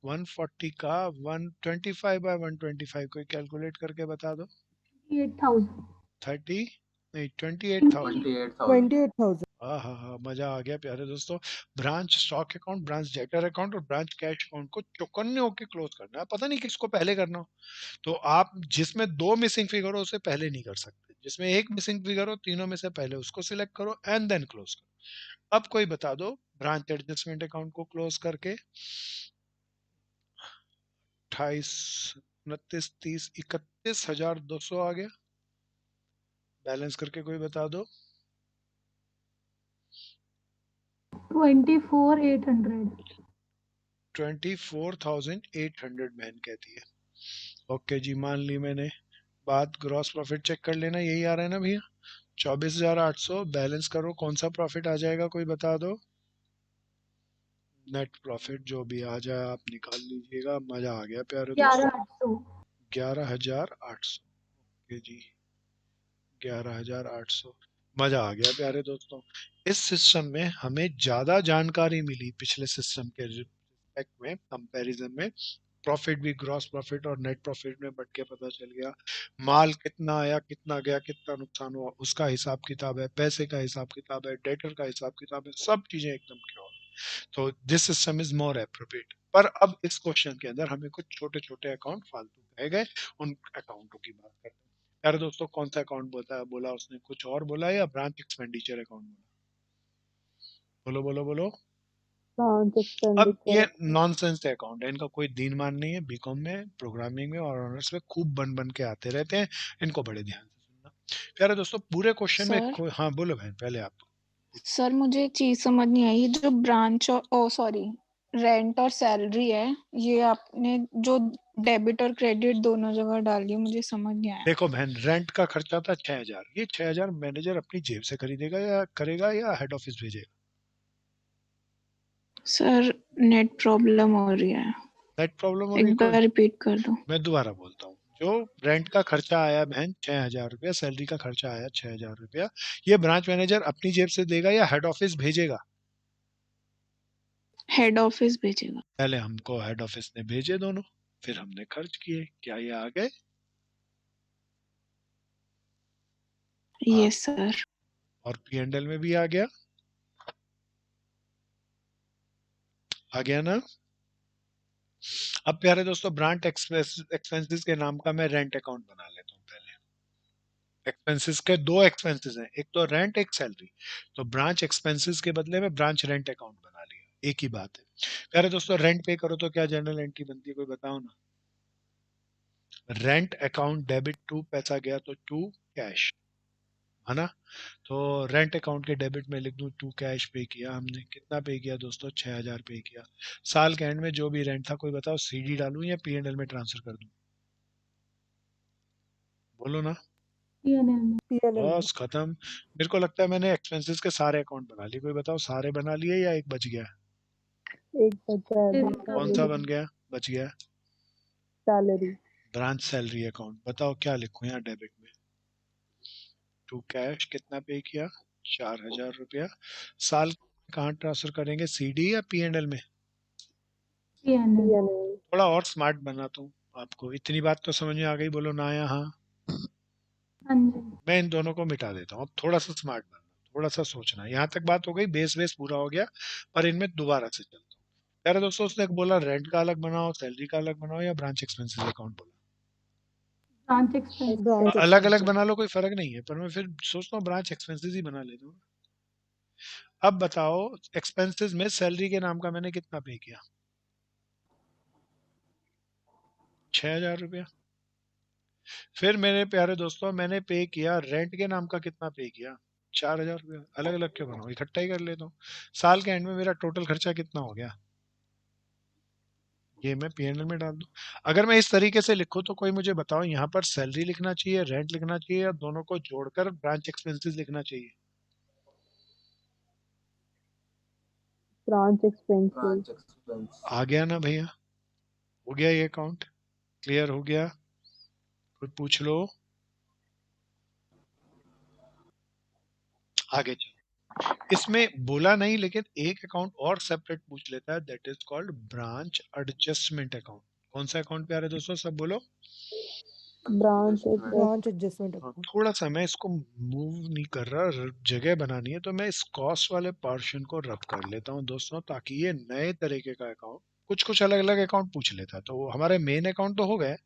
140 का 125 बाय 125 कोई कैलकुलेट करके बता दो। 8,000। 30 नहीं 28,000। 28,000। 28,000। हाँ हाँ हाँ, मजा आ गया प्यारे दोस्तों। Branch stock account, branch debtor account और ब्रांच कैश अकाउंट को चौकन्ने होके क्लोज करना है। पता नहीं किसको पहले करना हो, तो आप जिसमें 2 मिसिंग फिगर हो उसे पहले नहीं कर सकते, जिसमें 1 मिसिंग फिगर हो तीनों में से पहले उसको सिलेक्ट करो एंड देन क्लोज करो। अब कोई बता दो ब्रांच एडजस्टमेंट अकाउंट को क्लोज करके 28, 29, 30, 31,200 आ गया। बैलेंस करके कोई बता दो। 24,800। 24,800 बहन कहती है। ओके जी, मान ली मैंने बात। ग्रॉस प्रॉफिट चेक कर लेना, यही आ रहा है ना भैया, 24,800। बैलेंस करो, कौन सा प्रॉफिट आ जाएगा कोई बता दो। नेट प्रॉफिट जो भी आ जाए आप निकाल लीजिएगा। मजा आ गया प्यारे दोस्तों। 11,800। 11,800। ओके जी, 11,800। मजा आ गया प्यारे दोस्तों। इस सिस्टम में हमें ज्यादा जानकारी मिली पिछले सिस्टम के रिस्पेक्ट में, कंपैरिजन में। प्रॉफिट भी ग्रॉस प्रॉफिट और नेट प्रॉफिट में बढ़ के पता चल गया। माल कितना आया, कितना गया, कितना नुकसान हुआ, उसका हिसाब किताब है। पैसे का हिसाब किताब है, डेटर का हिसाब किताब है, सब चीजें एकदम क्लियर। तो this system is more appropriate. पर अब इस क्वेश्चन के अंदर हमें कुछ छोटे छोटे अकाउंट फालतू रह गए, उन अकाउंटों की बात करते हैं। यार दोस्तों, कौन सा अकाउंट बोला उसने, कुछ और बोला या ब्रांच एक्सपेंडिचर अकाउंट बोला? बोलो बोलो बोलो। ब्रांच अब ये एक्सपेंडिचर। नॉनसेंस अकाउंट है, इनका कोई दीन मान नहीं है। बीकॉम में, प्रोग्रामिंग में और ऑनर्स में खूब बन बन के आते रहते हैं, इनको बड़े ध्यान से सुनना। प्यारे दोस्तों, पूरे क्वेश्चन में सर हाँ बोलो बहन, पहले आप। सर मुझे एक चीज समझ नहीं आई, जो ब्रांच और ओ सॉरी रेंट और सैलरी है, ये आपने जो डेबिट और क्रेडिट दोनों जगह डाली है, मुझे समझ नहीं आया। देखो बहन, रेंट का खर्चा था 6,000। ये 6,000 मैनेजर अपनी जेब से खरीदेगा या करेगा या हेड ऑफिस भेजेगा? सर नेट प्रॉब्लम हो रही है, नेट प्रॉब्लम हो रही है एक कोई? बार रिपीट कर दो। मैं दोबारा बोलता हूँ। जो रेंट का खर्चा आया बहन 6,000 रुपया, सैलरी का खर्चा आया 6,000 रुपया, ये ब्रांच मैनेजर अपनी जेब से देगा या हेड ऑफिस भेजेगा? हेड ऑफिस भेजेगा। पहले हमको हेड ऑफिस ने भेजे दोनों, फिर हमने खर्च किए। क्या ये आ गए? Yes sir. और P&L में भी आ गया, आ गया ना? अब प्यारे दोस्तों, ब्रांच एक्सपेंसेस के नाम का मैं रेंट अकाउंट बना लेता हूँ पहले। एक्सपेंसेस के 2 एक्सपेंसेस हैं, एक तो रेंट, एक सैलरी। तो ब्रांच एक्सपेंसेस के बदले में ब्रांच रेंट अकाउंट बना लिया, एक ही बात है। प्यारे दोस्तों, रेंट पे करो तो क्या जनरल एंट्री बनती है कोई बताओ ना। रेंट अकाउंट डेबिट टू, पैसा गया तो टू कैश, है ना? तो रेंट अकाउंट के डेबिट में लिख दूं टू कैश पे किया हमने। कितना पे किया दोस्तों? 6,000 पे किया। साल के एंड में जो भी रेंट था कोई बताओ, सीडी डालूं या P&L में ट्रांसफर कर दूं? बोलो ना। P&L में। P&L में। बस खत्म। मेरे को लगता है मैंने एक्सपेंसेस के सारे अकाउंट बना लिए, कोई बताओ सारे बना लिए या एक बच गया? एक बचा है फिर कौन सा बन गया, बच गया? सैलरी। Branch salary account. बताओ क्या लिखूं यहाँ डेबिट में? टू कैश कितना पे किया? 4,000 रुपया। साल कहाँ ट्रांसफर करेंगे, सीडी या P&L में? P&L। P&L। थोड़ा और स्मार्ट बनाता हूँ आपको, इतनी बात तो समझ में आ गई, बोलो ना या हाँ? हाँ जी। मैं इन दोनों को मिटा देता हूँ, अब थोड़ा सा स्मार्ट बनना, थोड़ा सा सोचना। यहाँ तक बात हो गई, बेस पूरा हो गया, पर इनमें दोबारा से चलता हूँ। यार दोस्तों, उसने बोला रेंट का अलग बनाओ, सैलरी का अलग बनाओ, या ब्रांच एक्सपेंसेस अकाउंट बोला? Branch expense. ब्रांच अलग अलग एक्सपेंसेस। बना लो, कोई फर्क नहीं है, पर मैं फिर सोचता हूँ ब्रांच एक्सपेंसेस ही बना लेता हूँ। अब बताओ, एक्सपेंसेस में सैलरी के नाम का मैंने कितना पे किया? 6,000 रुपया। फिर मेरे प्यारे दोस्तों, मैंने पे किया रेंट के नाम का, कितना पे किया? 4,000 रुपया। अलग अलग क्यों बनाओ, इकट्ठा ही कर लेता हूँ। साल के एंड में मेरा टोटल खर्चा कितना हो गया? ये मैं P&L में डाल दूं। अगर मैं इस तरीके से लिखूं तो कोई मुझे बताओ, यहाँ पर सैलरी लिखना चाहिए, रेंट लिखना चाहिए, या दोनों को जोड़कर ब्रांच एक्सपेंसेस लिखना चाहिए? Branch expenses. Branch expense. आ गया ना भैया? हो गया ये अकाउंट? क्लियर हो गया? कोई पूछ लो, आगे चलो। इसमें बोला नहीं, लेकिन एक अकाउंट और सेपरेट पूछ लेता है, that is called branch adjustment account. कौन सा अकाउंट प्यारे दोस्तों, सब बोलो। Branch Adjustment. ब्रांच एडजस्टमेंट हाँ, अकाउंट। थोड़ा सा मैं इसको मूव नहीं कर रहा, जगह बनानी है, तो मैं इस कॉस्ट वाले पोर्शन को रब कर लेता हूँ दोस्तों, ताकि ये नए तरीके का अकाउंट, कुछ कुछ अलग अलग अकाउंट पूछ लेता है। तो हमारे मेन अकाउंट तो हो गए,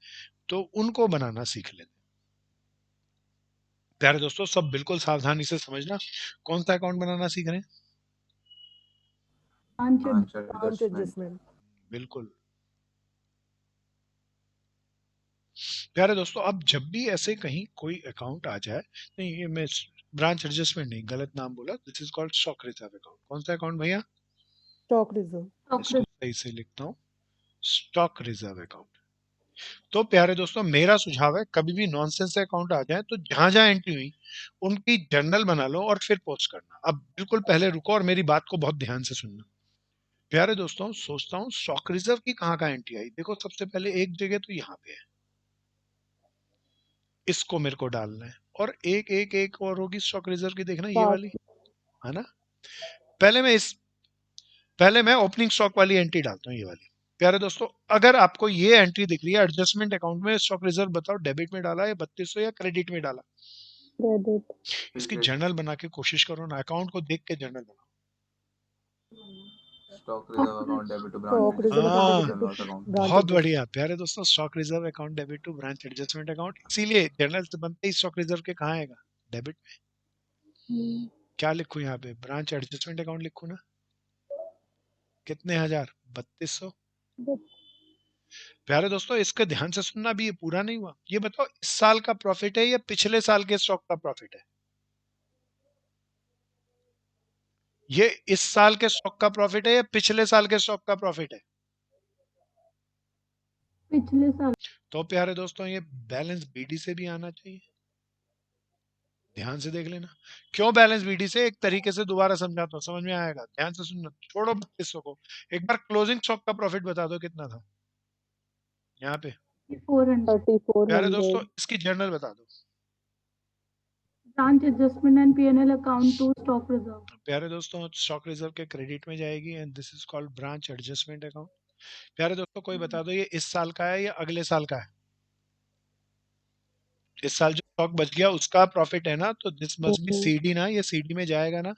तो उनको बनाना सीख लेते हैं। प्यारे दोस्तों सब बिल्कुल सावधानी से समझना, कौन सा अकाउंट बनाना सीख रहे हैं? Branch branch adjustment. एडजस्टमेंट। बिल्कुल। प्यारे दोस्तों अब जब भी ऐसे कहीं कोई अकाउंट आ जाए, नहीं ये मैं ब्रांच एडजस्टमेंट नहीं, गलत नाम बोला, this is called stock reserve account. कौन सा अकाउंट भैया? Stock reserve. इसको सही से लिखता हूँ, स्टॉक रिजर्व अकाउंट। तो प्यारे दोस्तों मेरा सुझाव है, कभी भी नॉनसेंस अकाउंट आ जाए तो जहां जहां एंट्री हुई उनकी जर्नल बना लो और फिर पोस्ट करना। अब बिल्कुल पहले रुको और मेरी बात को बहुत ध्यान से सुनना। प्यारे दोस्तों सोचता हूँ स्टॉक रिजर्व की कहाँ कहाँ एंट्री आई। देखो सबसे पहले एक जगह तो यहाँ पे है, इसको मेरे को डालना है, और एक एक एक और होगी स्टॉक रिजर्व की, देखना ये वाली है ना। पहले मैं ओपनिंग स्टॉक वाली एंट्री डालता हूँ, ये वाली। प्यारे दोस्तों अगर आपको ये एंट्री दिख रही है एडजस्टमेंट अकाउंट में, स्टॉक रिजर्व बताओ डेबिट में डाला है 3200 या क्रेडिट में डाला? क्रेडिट। इसकी जर्नल बना के कोशिश करो ना, अकाउंट को देख के जर्नल बनाओ। Stock reserve account debit to branch stock reserve हाँ, अकाउंट एडजस्टमेंट अकाउंट। ब्रांच बहुत एडजस्टमेंट। बढ़िया प्यारे दोस्तों, stock reserve account debit to branch adjustment account. इसीलिए जर्नल से बनते ही स्टॉक रिजर्व के कहाँ आएगा? डेबिट में। क्या लिखूं यहाँ पे? ब्रांच एडजस्टमेंट अकाउंट लिखूं ना? कितने हजार? 3200। प्यारे दोस्तों इसके ध्यान से सुनना, भी ये पूरा नहीं हुआ। ये बताओ इस साल का प्रॉफिट है या पिछले साल के स्टॉक का प्रॉफिट है? ये इस साल के स्टॉक का प्रॉफिट है या पिछले साल के स्टॉक का प्रॉफिट है? पिछले साल। तो प्यारे दोस्तों ये बैलेंस बीडी से भी आना चाहिए, ध्यान से देख लेना। क्यों बैलेंस बीडी से? एक तरीके से दोबारा समझाता हूँ, समझ में आएगा, ध्यान से सुनना। छोड़ो 3200 को, एक बार क्लोजिंग स्टॉक का प्रॉफिट बता दो कितना था यहाँ पे? 400 प्यारे दोस्तों 3400। इसकी जर्नल बता दो। Branch adjustment and P&L account to stock reserve. प्यारे दोस्तों स्टॉक रिजर्व के क्रेडिट में जाएगी, and this is called branch adjustment account. प्यारे दोस्तों कोई बता दो ये इस साल का है या अगले साल का है? इस साल जो स्टॉक बच गया उसका प्रॉफिट है ना, तो दिस मस्ट बी सीडी ना, ये सीडी में जाएगा ना।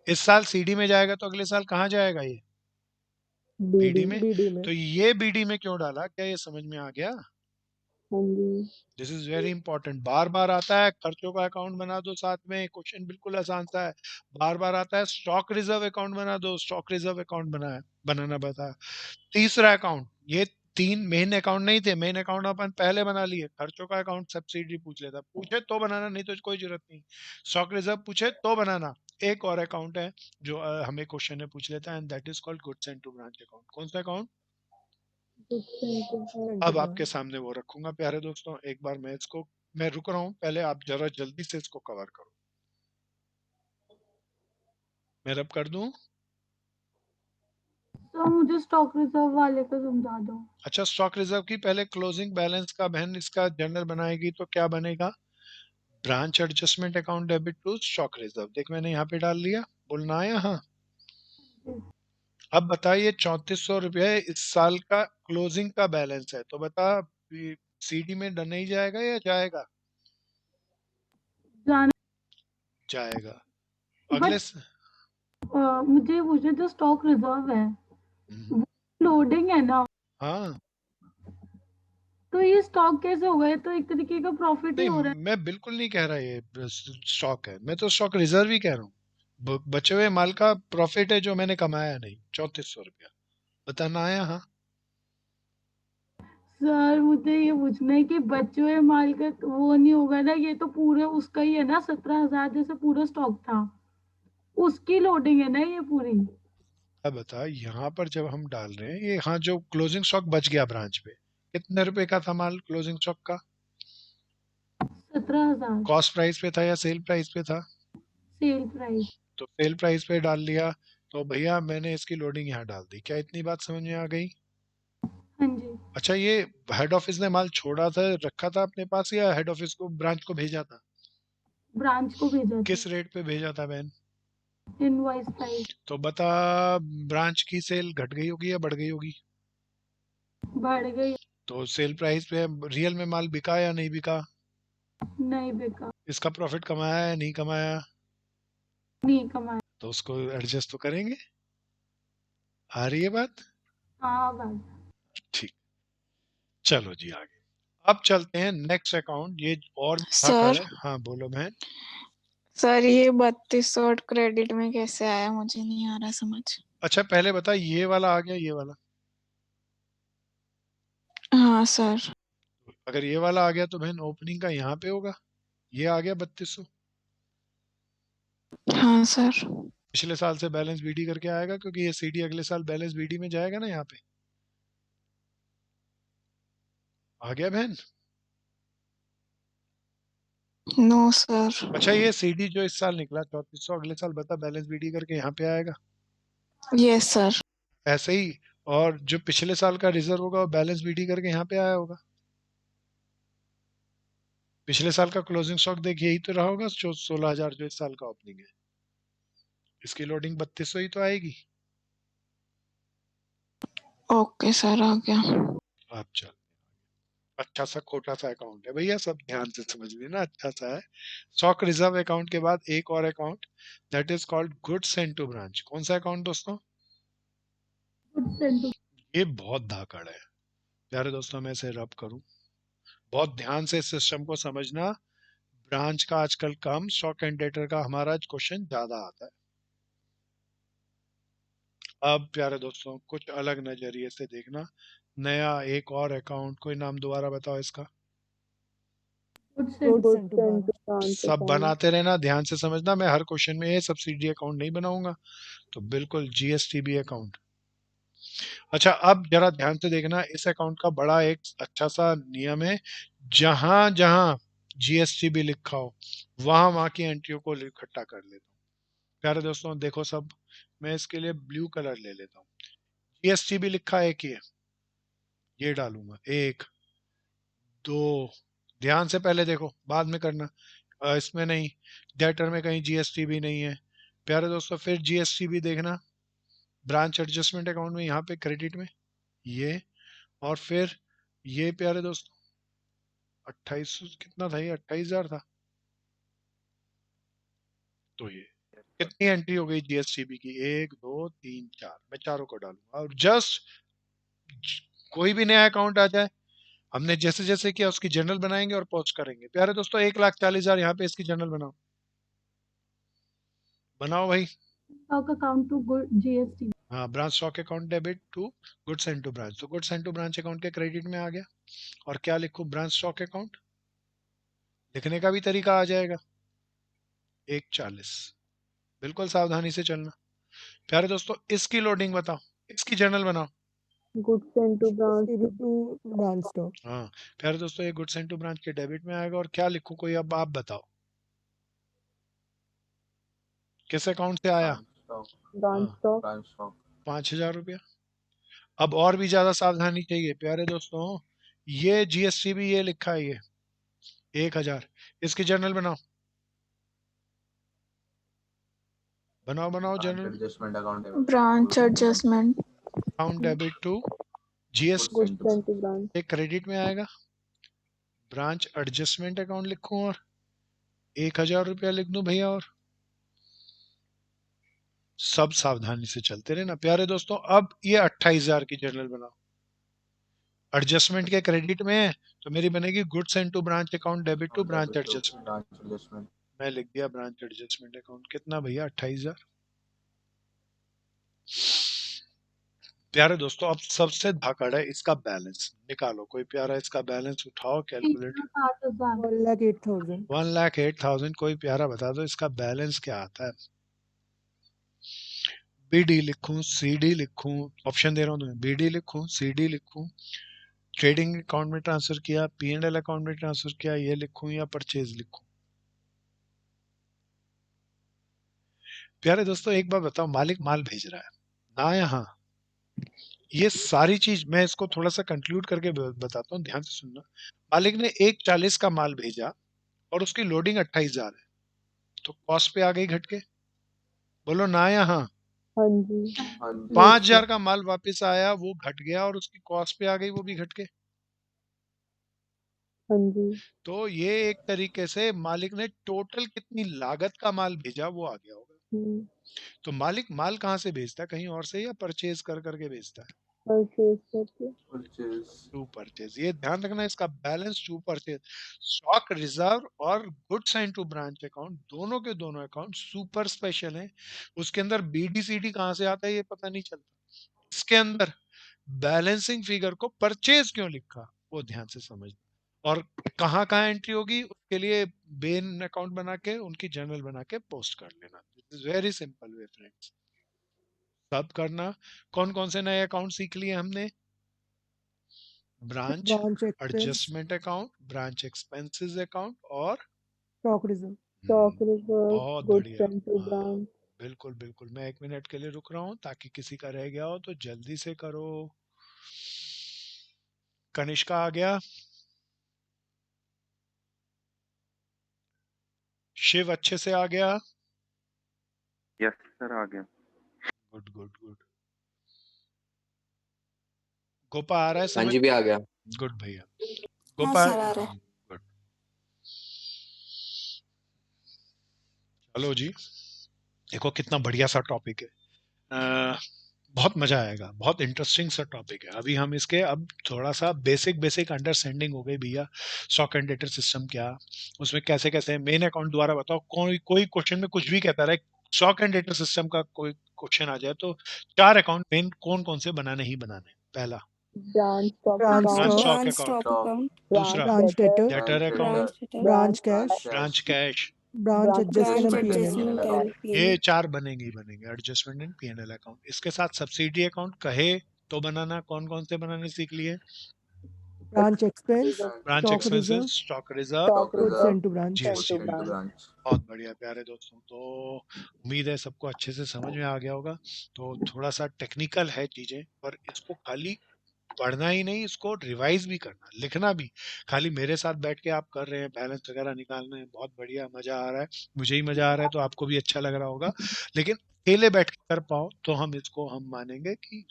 इस साल सीडी में जाएगा तो अगले साल कहाँ जाएगा? ये बीडी में। बीडी में। तो ये बीडी में क्यों डाला, क्या ये समझ में आ गया? This is very important. बार बार आता है खर्चों का अकाउंट बना दो, साथ में क्वेश्चन बिल्कुल आसान सा है। बार बार आता है स्टॉक रिजर्व अकाउंट बना दो, स्टॉक रिजर्व अकाउंट बनाना बताया। तीसरा अकाउंट, ये 3 मेन अकाउंट नहीं थे, मेन अकाउंट अपन पहले बना लिए। खर्चों का अकाउंट सब्सिडी पूछ लेता, पूछे तो बनाना, नहीं तो कोई जरूरत नहीं। स्टॉक रिजर्व पूछे तो बनाना। एक और अकाउंट है जो हमें क्वेश्चन में पूछ लेता है, and that is called goods and to branch account. कौन सा अकाउंट? अब आपके सामने वो रखूंगा। प्यारे दोस्तों एक बार मैं रुक रहा हूं, पहले आप जरा जल्दी से इसको कवर करो। मैं रब कर दूं? तो मुझे स्टॉक रिजर्व वाले को समझा दो। अच्छा स्टॉक रिजर्व की पहले क्लोजिंग बैलेंस का बहन इसका जर्नल बनाएगी तो क्या बनेगा? Branch adjustment account debit to stock reserve. देख मैंने यहाँ पे डाल लिया, बोलना आया? हाँ। अब बताइए 3400 रुपये इस साल का क्लोजिंग का बैलेंस है, तो बता सीडी में नहीं जाएगा या जाएगा? जाएगा। अगले मुझे पूछे जो स्टॉक रिजर्व है लोडिंग है ना, हाँ तो ये स्टॉक कैसे हो गए? तो एक तरीके का प्रॉफिट ही हो रहा नहीं, मैं बिल्कुल नहीं कह रहा ये स्टॉक है, मैं तो स्टॉक रिजर्व ही कह रहा हूँ। बचे हुए माल का प्रॉफिट है जो मैंने कमाया नहीं, 3400 रुपया। बताना आया? हाँ। सर मुझे ये पूछना है कि बचे हुए माल का वो नहीं होगा ना, ये तो पूरे उसका ही है ना, 17,000 जैसे पूरा स्टॉक था उसकी लोडिंग है ना ये पूरी। अब बता, यहाँ पर जब हम डाल रहे हैं ये, हाँ, जो क्लोजिंग स्टॉक बच गया ब्रांच पे, कितने रुपए का था माल क्लोजिंग स्टॉक का? 17,000 कॉस्ट प्राइस पे था या सेल प्राइस पे था? Sale price. तो सेल प्राइस पे डाल लिया, तो भैया मैंने इसकी लोडिंग यहाँ डाल दी। क्या इतनी बात समझ में आ गई? हाँ जी। अच्छा, ये हेड ऑफिस ने माल छोड़ा था, रखा था अपने पास, या हेड ऑफिस को, ब्रांच को भेजा था? ब्रांच को भेजा था। किस रेट पे भेजा था बहन? Invoice price. तो बता, ब्रांच की सेल घट गई होगी या बढ़ गई होगी? बढ़ गई। तो सेल प्राइस पे रियल में माल बिका या नहीं बिका? नहीं बिका। इसका प्रॉफिट कमाया या नहीं कमाया? नहीं कमाया। तो उसको एडजस्ट तो करेंगे। आ रही है बात? हाँ बात। ठीक, चलो जी आगे। अब चलते हैं नेक्स्ट अकाउंट, ये और भी सर भागड़ है। हाँ बोलो बहन। सर ये 3200 क्रेडिट में कैसे आया, मुझे नहीं आ रहा समझ। अच्छा पहले बता, ये वाला आ गया, ये वाला? हाँ सर। अगर ये वाला आ गया तो बहन ओपनिंग का यहाँ पे होगा, ये आ गया 3200। हाँ सर। पिछले साल से बैलेंस बीडी करके आएगा, क्योंकि ये सीडी अगले साल बैलेंस बीडी में जाएगा ना, यहाँ पे आ गया बहन। No sir. अच्छा, ये सीडी जो इस साल निकला 3400, अगले साल बता बैलेंस बीडी करके यहाँ पे आएगा? Yes sir. ऐसे ही, और जो पिछले साल का रिजर्व होगा वो बैलेंस बीडी करके यहाँ पे आया होगा। पिछले साल का क्लोजिंग स्टॉक देख, यही तो रहा होगा, जो 16,000 जो इस साल का ओपनिंग है, इसकी लोडिंग 3200 ही तो आएगी। ओके सर, आ गया। आप चल, अच्छा सा खोटा सा अकाउंट है भैया, सब ध्यान से समझ लेना, अच्छा सा है। स्टॉक रिजर्व अकाउंट के बाद एक और account, that is called goods sent to branch. कौन सा अकाउंट दोस्तों? Good send to. ये बहुत धाकड़ है प्यारे दोस्तों, मैं इसे रब करूं, बहुत ध्यान से इस सिस्टम को समझना। ब्रांच का आजकल कम, स्टॉक एंड डेटर का हमारा क्वेश्चन ज्यादा आता है। अब प्यारे दोस्तों कुछ अलग नजरिए से देखना, नया एक और अकाउंट, कोई नाम दोबारा बताओ इसका। Good send Good send to send to branch. branch सब account. बनाते रहना, ध्यान से समझना, मैं हर क्वेश्चन में ये सब्सिडी अकाउंट नहीं बनाऊंगा, तो बिल्कुल जीएसटीबी अकाउंट। अच्छा अब जरा ध्यान से देखना, इस अकाउंट का बड़ा एक अच्छा सा नियम है, जहां जहां जीएसटीबी लिखा हो वहां वहां की एंट्रियों को इकट्ठा कर लेता हूँ। प्यारे दोस्तों देखो सब, मैं इसके लिए ब्लू कलर ले लेता हूँ। जीएसटीबी लिखा है कि ये डालूंगा 1 2, ध्यान से पहले देखो, बाद में करना। इसमें नहीं, डेटर में कहीं जीएसटीबी नहीं है प्यारे दोस्तों। फिर जीएसटीबी देखना ब्रांच एडजस्टमेंट अकाउंट में, यहाँ पे क्रेडिट में ये, और फिर ये प्यारे दोस्तों 2800 कितना था, ये 28,000 था। तो ये कितनी एंट्री हो गई जीएसटीबी की? 1 2 3 4, मैं चारों को डालूंगा, और जस्ट कोई भी नया अकाउंट आ जाए, हमने जैसे जैसे किया उसकी जनरल बनाएंगे और पोस्ट करेंगे। प्यारे दोस्तों 1,40,000 यहाँ पे इसकी जनरल बनाओ, बनाओ भाई। Stock account to good GST. हाँ, branch stock account debit to goods and to branch, तो goods and to branch account के क्रेडिट में आ गया। और क्या लिखूं? Branch stock account. लिखने का भी तरीका आ जाएगा, 1,40। बिल्कुल सावधानी से चलना प्यारे दोस्तों। इसकी लोडिंग बताओ, इसकी जर्नल बनाओ। Good send to branch. CB to branch stock. हाँ प्यारे दोस्तों, ये गुड्स एंड टू ब्रांच के डेबिट में आएगा। और क्या लिखूं कोई, अब आप बताओ किस अकाउंट से आया? Branch हाँ, stock. ब्रांच स्टॉक 5,000 रुपया। अब और भी ज्यादा सावधानी चाहिए प्यारे दोस्तों, ये जीएसटी भी ये लिखा है, ये 1,000, इसकी जर्नल बनाओ, बनाओ बनाओ branch journal. Adjustment account branch adjustment account debit to GS Good send to branch. एक क्रेडिट में आएगा। ब्रांच एडजस्टमेंट अकाउंट लिखूं और 1,000 रुपया लिख दूं भैया, और सब सावधानी से चलते रहे ना प्यारे दोस्तों। अब ये 28,000 की जर्नल बनाओ, एडजस्टमेंट के क्रेडिट में है, तो मेरी बनेगी goods and to branch account debit to branch adjustment. Branch adjustment मैं लिख दिया ब्रांच एडजस्टमेंट अकाउंट, कितना भैया? 28,000। प्यारे दोस्तों अब सबसे धाकड़ है इसका बैलेंस, निकालो कोई प्यारा इसका बैलेंस उठाओ कैलकुलेटर। 7,000। 1,08,000. 1,08,000, कोई प्यारा बता दो इसका बैलेंस क्या आता है। बीडी लिखूं, सीडी लिखूं, ऑप्शन दे रहा हूं तुम्हें, बीडी लिखूं, सीडी लिखूं, ट्रेडिंग अकाउंट में ट्रांसफर किया, P&L अकाउंट में ट्रांसफर किया, ये लिखूं या परचेज लिखूं? प्यारे दोस्तों एक बार बताओ, मालिक माल भेज रहा है ना यहाँ, ये सारी चीज मैं इसको थोड़ा सा कंक्लूड करके बताता हूँ, ध्यान से सुनना। मालिक ने 140 का माल भेजा और उसकी लोडिंग 28,000 है, तो कॉस्ट पे आ गई घट के, बोलो ना यहाँ। हाँ जी। हाँ जी। 5,000 का माल वापस आया, वो घट गया और उसकी कॉस्ट पे आ गई, वो भी घट के। हाँ जी। तो ये एक तरीके से मालिक ने टोटल कितनी लागत का माल भेजा वो आ गया होगा। हम्म। तो मालिक माल कहाँ से भेजता है, कहीं और से या परचेज कर करके भेजता है? परचेज करके। परचेज। टू परचेज, ये ध्यान रखना, इसका balance to purchase. Stock reserve और goods and to branch account, दोनों के दोनों अकाउंट सुपर स्पेशल हैं। उसके अंदर बीडीसीडी कहाँ से आता है ये पता नहीं चलता। इसके अंदर बैलेंसिंग फिगर को परचेज क्यों लिखा वो ध्यान से समझना, और कहाँ कहाँ एंट्री होगी उसके लिए बेन अकाउंट बना के उनकी जर्नल बना के पोस्ट कर लेना। This is very simple way friends, सब करना। कौन कौन से नए अकाउंट सीख लिए हमने? Branch branch expense, adjustment account, branch expenses account और स्टॉक रिजर्व। स्टॉक रिजर्व, बहुत गुड्स बढ़िया। एंड टू हाँ ब्रांच। बिल्कुल बिल्कुल, मैं 1 मिनट के लिए रुक रहा हूँ ताकि किसी का रह गया हो तो जल्दी से करो। कनिष्का आ गया, शिव अच्छे से आ गया, यस सर आ गया। Good good good. गोपा आ रहा है हाँ समझ? जी भी आ गया। गुड भैया। हाँ गोपा सर आ रहा है। गुड। चलो जी, देखो कितना बढ़िया सा टॉपिक है। बहुत मजा आएगा, बहुत इंटरेस्टिंग सा टॉपिक है। अभी हम इसके अब थोड़ा सा बेसिक बेसिक अंडरस्टैंडिंग हो गई भैया, स्टॉक एंड डेटर सिस्टम क्या, उसमें कैसे कैसे मेन अकाउंट द्वारा बताओ। कोई कोई क्वेश्चन में कुछ भी कहता रहे, स्टॉक एंड डेटर सिस्टम का कोई क्वेश्चन आ जाए तो 4 अकाउंट मेन कौन कौन से बनाने ही बनाने। पहला branch stock branch branch account, stock, stock branch account, stock account, दूसरा branch debtor, debtor account, branch debtor, branch branch cash, branch cash, branch branch adjustment branch and P N L. Adjustment and ये PNL, 4 बनेंगे ही बनेंगे, adjustment and P&L account. इसके साथ subsidy account कहे तो बनाना, कौन कौन से बनाने सीख लिए? Branch expense, branch stock reserve, expenses, stock reserve, stock goods reserve, and to branch. GST. To branch. Branch. बहुत बढ़िया प्यारे दोस्तों, तो उम्मीद है सबको अच्छे से समझ में आ गया होगा। तो थोड़ा सा टेक्निकल है चीजें, पर इसको खाली पढ़ना ही नहीं, इसको रिवाइज भी करना, लिखना भी। खाली मेरे साथ बैठ के आप कर रहे हैं, बैलेंस वगैरह निकालना है, बहुत बढ़िया, मजा आ रहा है, मुझे ही मजा आ रहा है तो आपको भी अच्छा लग रहा होगा। लेकिन अकेले बैठ के कर पाओ तो हम इसको हम मानेंगे कि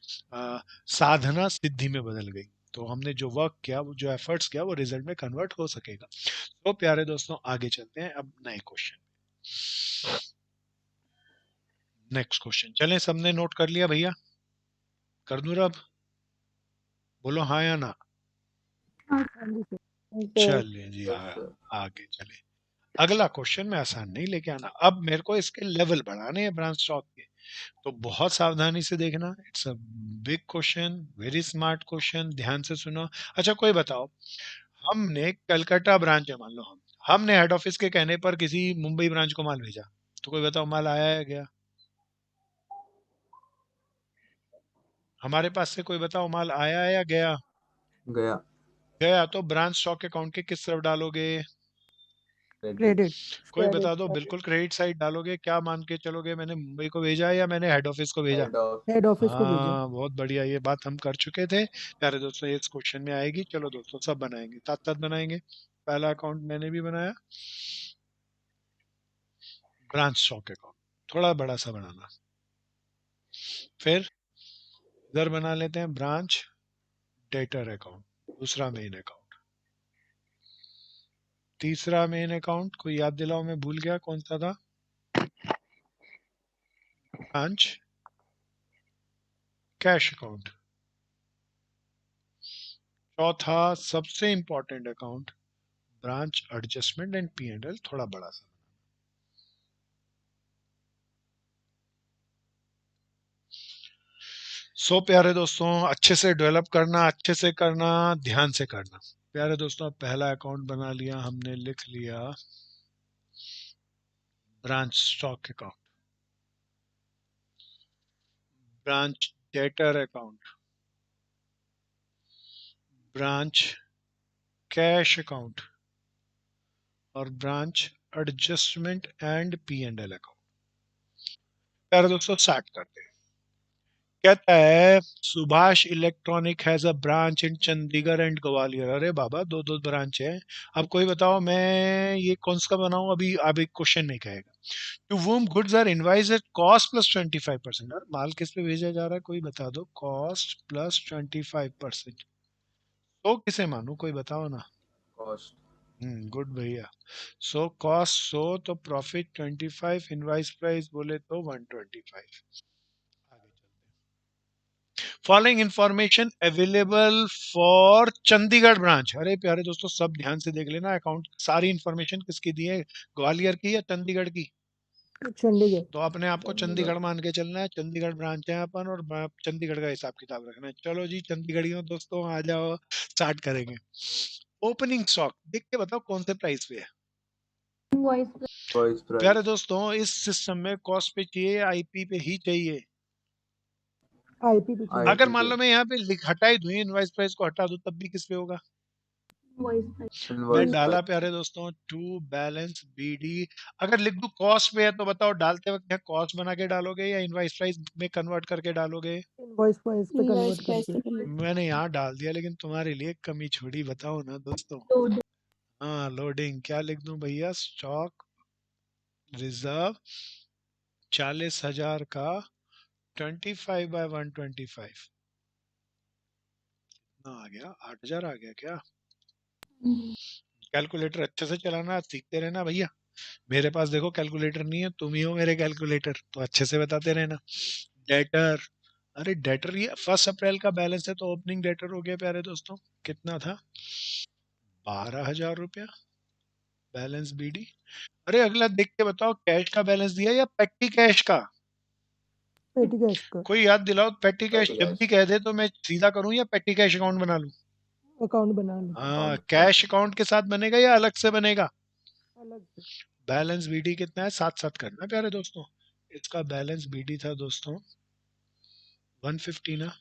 साधना सिद्धि में बदल गई। तो हमने जो वर्क किया, वो जो एफर्ट्स किया, वो रिजल्ट में कन्वर्ट हो सकेगा। तो प्यारे दोस्तों आगे चलते हैं अब नए क्वेश्चन। नेक्स्ट क्वेश्चन चलें, सबने नोट कर लिया भैया? कर दूं रब? बोलो हाँ या ना। हाँ जी सर। चलिए जी, आगे चले। अगला क्वेश्चन में आसान नहीं लेके आना, अब मेरे को इसके लेवल बढ़ाने हैं ब्रांच स्टॉक के, तो बहुत सावधानी से देखना। It's a big question, very smart question, ध्यान से सुनो। अच्छा कोई बताओ, हमने कलकत्ता ब्रांच है, मान लो हमने हेड ऑफिस के कहने पर किसी मुंबई ब्रांच को माल भेजा, तो कोई बताओ माल आया है गया? हमारे पास से कोई बताओ माल आया है या गया? गया। गया, तो ब्रांच स्टॉक अकाउंट के किस तरफ डालोगे? क्रेडिट, कोई क्रेडिट बता दो, साइड, बिल्कुल क्रेडिट साइड डालोगे। क्या मान के चलोगे, मैंने मुंबई को भेजा है या मैंने हेड ऑफिस को भेजा? Head of. हेड ऑफिस को भेजा। हाँ बहुत बढ़िया, ये बात हम कर चुके थे प्यारे दोस्तों, ये इस क्वेश्चन में आएगी। चलो दोस्तों सब बनाएंगे, साथ साथ बनाएंगे। पहला अकाउंट मैंने भी बनाया, ब्रांच स्टॉक अकाउंट, थोड़ा बड़ा सा बनाना। फिर इधर बना लेते हैं ब्रांच डेटर अकाउंट, दूसरा मेन अकाउंट। तीसरा मेन अकाउंट कोई याद दिलाओ, मैं भूल गया कौन सा था। Branch cash account. चौथा सबसे important account, branch adjustment and P&L, थोड़ा बड़ा सा। सो प्यारे दोस्तों अच्छे से डेवलप करना, अच्छे से करना, ध्यान से करना। प्यारे दोस्तों पहला अकाउंट बना लिया हमने, लिख लिया branch stock account. Branch debtor account, branch cash account और branch adjustment and P&L account. प्यारे दोस्तों स्टार्ट करते हैं। कहता है Subhash electronic has a branch in Chandigarh and Gwalior. अरे बाबा दो दो ब्रांच है। अब कोई बताओ मैं ये कौन सा बनाऊं? अभी क्वेश्चन नहीं कहेगा। To whom goods are invoiced at cost plus 25%। और माल किस पे भेजा जा रहा है कोई बता दो। Cost plus 25%। तो किसे मानू कोई बताओ ना। कॉस्ट। गुड भैया। सो कॉस्ट 100 तो प्रॉफिट 25, इनवाइस प्राइस बोले तो 125। Following information available for Chandigarh branch. अरे प्यारे दोस्तों सब ध्यान से देख लेना। अकाउंट सारी इंफॉर्मेशन किसकी दी है, ग्वालियर की या चंडीगढ़ की? चंडीगढ़। तो अपने आप को चंडीगढ़। चंडीगढ़ मान के चलना है। चंडीगढ़ ब्रांच है अपन और चंडीगढ़ का हिसाब किताब रखना है। चलो जी चंडीगढ़ियों दोस्तों आ जाओ, स्टार्ट करेंगे। ओपनिंग स्टॉक देख के बताओ कौन से प्राइस पे है। इनवॉइस वॉइस प्यारे प्राइस। दोस्तों इस सिस्टम में कॉस्ट पे चाहिए, आईपी पे ही चाहिए। आईपी पे चाहिए। अगर IP मान पे। लो मैं यहाँ पे हटा ही दूं, इनवाइस प्राइस को हटा दूं, तब भी किस पे होगा? Invoice price. मैं इनवॉइस डाला प्राइस। प्यारे दोस्तों टू बैलेंस बीडी। अगर लिख दूं कॉस्ट पे है तो बताओ डालते वक्त क्या कॉस्ट बना के डालोगे या इनवाइस प्राइस में कन्वर्ट करके डालोगे? इनवॉइस प्राइस पे इनवॉइस कन्वर्ट प्राइस करके। पे मैंने यहाँ डाल दिया लेकिन तुम्हारे लिए कमी छोड़ी, बताओ ना दोस्तों। लोड। हाँ लोडिंग क्या लिख दूं भैया? स्टॉक रिजर्व 40,000 का 25/125 ना आ गया, 8,000 आ गया क्या? कैलकुलेटर अच्छे से चलाना, सीखते रहना भैया। मेरे पास देखो कैलकुलेटर नहीं है, तुम ही हो मेरे कैलकुलेटर, तो अच्छे से बताते रहना। डेटर, अरे डेटर ये 1 अप्रैल का बैलेंस है तो ओपनिंग डेटर हो गया प्यारे दोस्तों। कितना था? 12,000 रुपया बैलेंस बीडी। अरे अगला देख के बताओ कैश का बैलेंस दिया या पेटी कैश का? पेटी कैश का कोई याद दिलाओ। पेटी कैश पेटी जब भी कैश। कह दे तो मैं सीधा करूं या पेटी कैश अकाउंट बना लूं? अकाउंट बना लो। हाँ अकाउंट। कैश अकाउंट के साथ बनेगा या अलग से बनेगा? अलग से। बैलेंस बीडी कितना है? साथ साथ करना प्यारे दोस्तों। इसका बैलेंस बीडी था दोस्तों 150 ना।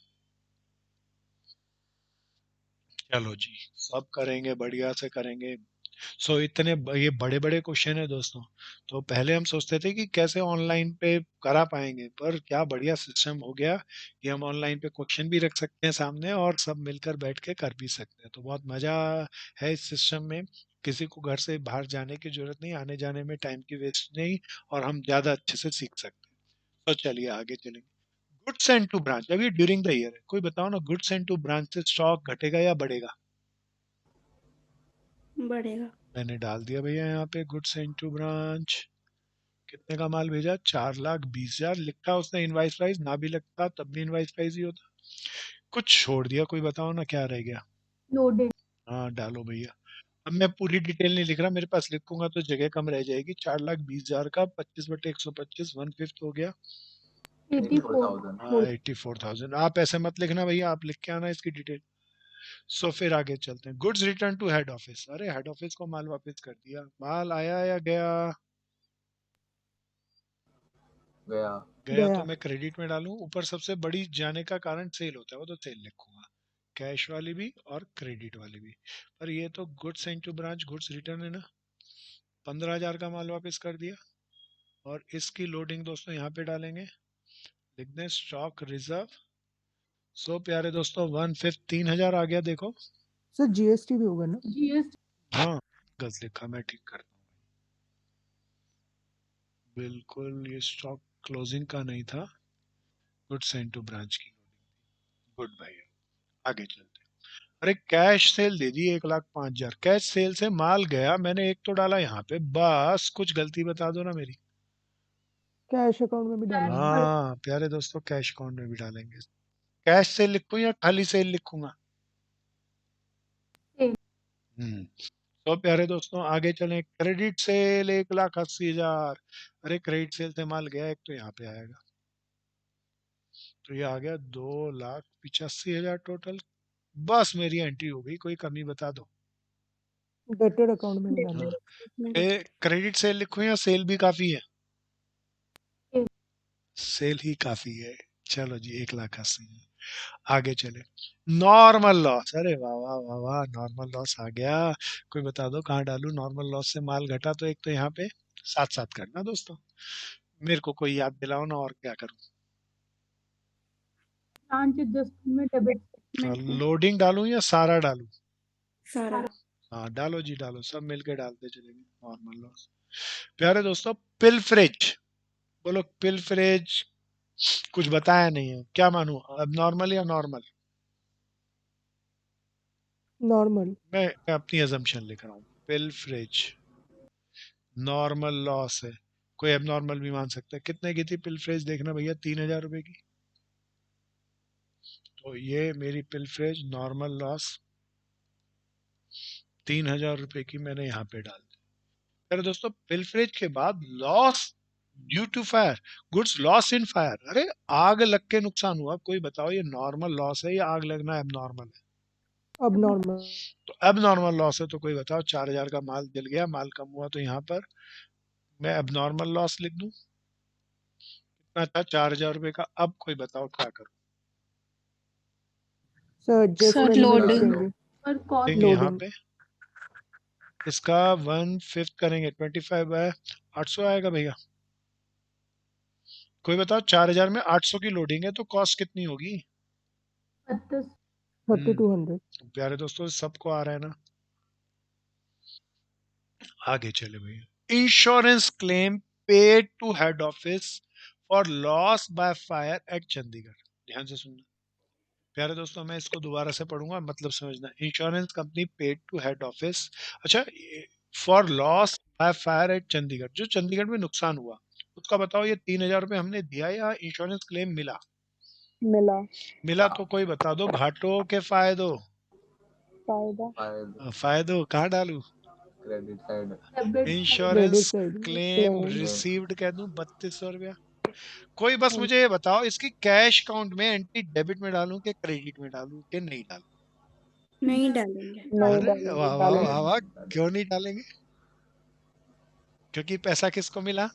चलो जी सब करेंगे, बढ़िया से करेंगे। इतने ये बड़े बड़े क्वेश्चन है दोस्तों। तो पहले हम सोचते थे कि कैसे ऑनलाइन पे करा पाएंगे, पर क्या बढ़िया सिस्टम हो गया कि हम ऑनलाइन पे क्वेश्चन भी रख सकते हैं सामने और सब मिलकर बैठ के कर भी सकते हैं। तो बहुत मजा है इस सिस्टम में। किसी को घर से बाहर जाने की जरूरत नहीं, आने जाने में टाइम की वेस्ट नहीं, और हम ज्यादा अच्छे से सीख सकते हैं। तो चलिए आगे चलेंगे। गुड्स एंड टू ब्रांच, अभी ड्यूरिंग द ईयर है, कोई बताओ ना गुड्स एंड टू ब्रांच से स्टॉक घटेगा या बढ़ेगा? बढ़ेगा। मैंने डाल दिया भैया यहाँ पे गुड्स एंड टू ब्रांच। कितने का माल भेजा? 4,20,000 लिखा उसने। इनवाइस प्राइस ना भी लगता तब भी इनवाइस प्राइस ही होता। कुछ छोड़ दिया, कोई बताओ ना क्या रह गया? लोडेड। हाँ डालो भैया। अब मैं पूरी डिटेल नहीं लिख रहा, मेरे पास लिखूंगा तो जगह कम रह जाएगी। 4,20,000 का 25/125 1/5 हो गया। 84। 84,000। हाँ 84,000। आप ऐसे मत लिखना भैया, आप लिख के आना इसकी डिटेल। फिर आगे चलते हैं। Goods return to head office. अरे हेड ऑफिस को माल वापस कर दिया। माल आया या गया? गया। गया तो गया। मैं क्रेडिट में डालूं। ऊपर सबसे बड़ी जाने का कारण सेल होता है, वो तो सेल लिखूंगा। कैश वाली भी और क्रेडिट वाली भी। पर ये तो goods and to branch goods return है ना। 15,000 का माल वापस कर दिया और इसकी लोडिंग दोस्तों यहाँ पे डालेंगे। लिख दें स्टॉक रिजर्व। प्यारे दोस्तों 1/5 3,000 आ गया देखो। सर जीएसटी भी होगा ना? जीएसटी। हाँ गलत लिखा, मैं ठीक करता हूँ। बिल्कुल ये स्टॉक क्लोजिंग का नहीं था, गुड्स एंड टू ब्रांच की लोडिंग। गुड भाई आगे चलते हैं। अरे कैश सेल दे दी 1,05,000। कैश सेल से माल गया, मैंने एक तो डाला यहाँ पे, बस कुछ गलती बता दो ना मेरी। कैश अकाउंट में भी डालेंगे। हाँ प्यारे दोस्तों कैश अकाउंट में भी डालेंगे। कैश सेल लिखूं या खाली सेल लिखूंगा? सेल। तो प्यारे दोस्तों आगे चलें। Credit sale 1,80,000। अरे क्रेडिट सेल से माल गया एक तो यहाँ पे आएगा, तो ये आ गया 2,85,000 टोटल। बस मेरी एंट्री हो गई, कोई कमी बता दो। डेटेड अकाउंट में भी हाँ डालेंगे। क्रेडिट सेल लिखूं या सेल भी काफी है? सेल। सेल ही काफी है। चलो जी 1,80,000। आगे चले। नॉर्मल लॉस, अरे वाह वाह वाह वाह, नॉर्मल लॉस आ गया। कोई बता दो कहाँ डालूं? नॉर्मल लॉस से माल घटा तो एक तो यहाँ पे साथ साथ करना दोस्तों, मेरे को कोई याद दिलाओ ना, और क्या करूं? ब्रांच एडजस्टमेंट डेबिट लोडिंग डालूं या सारा डालूं? सारा हाँ डालो जी डालो, सब मिलके डालते चलेंगे। Normal loss. प्यारे दोस्तों, पिलफरेज, बोलो पिलफरेज। कुछ बताया नहीं है, क्या मानूं, अब नॉर्मल या नॉर्मल? नॉर्मल। मैं अपनी अजम्पशन लिख रहा हूँ, पिलफरेज नॉर्मल लॉस है। कोई अब नॉर्मल भी मान सकता है। कितने की थी पिलफरेज देखना भैया? 3,000 रुपए की। तो ये मेरी पिलफरेज नॉर्मल लॉस 3,000 रुपए की मैंने यहाँ पे डाल दी। अरे दोस्तों, पिलफरेज के बाद loss due to fire, goods loss in fire, अरे आग लग के नुकसान हुआ। कोई बताओ ये नॉर्मल लॉस है या आग लगना अब नॉर्मल है? अब नॉर्मल। तो अब नॉर्मल लॉस है, तो कोई बताओ 4,000 का माल जल गया, माल कम हुआ, तो यहाँ पर मैं अब नॉर्मल लॉस लिख दूं। कितना था? 4,000 रुपए का। अब कोई बताओ क्या करूं? सर सर एडजस्टमेंट में लिख लोडिंग देंगे। और कॉस्ट देंगे यहाँ लोडिंग। पे। इसका 1/5 करेंगे, 25/800 आएगा भैया। कोई बताओ 4,000 में 800 की लोडिंग है तो कॉस्ट कितनी होगी? 3200। प्यारे दोस्तों, सबको आ रहा है ना? आगे चले भैया। Insurance claim paid to head office for loss by fire at Chandigarh. ध्यान से सुनना प्यारे दोस्तों, मैं इसको दोबारा से पढ़ूंगा, मतलब समझना। Insurance company paid to head office, अच्छा, for loss by fire at Chandigarh, जो चंडीगढ़ में नुकसान हुआ उसका बताओ। ये 3,000 रुपए हमने दिया या इंश्योरेंस क्लेम मिला? मिला। मिला तो कोई बता दो, घाटों के फायदों? फायदा। फायदा फायदों कहाँ डालू? Credit side debit credit insurance side. Claim claim. Received कह दूं 3,200 रुपया। कोई बस मुझे ये बताओ, इसकी कैश अकाउंट में एंट्री डेबिट में डालूं कि क्रेडिट में डालूं कि नहीं डालूं? नहीं डालेंगे। नहीं अरे डालेंगे, वाह वाह डालेंगे। वाह वाह, क्यों नहीं डालेंगे? क्योंकि पैसा किसको मिला?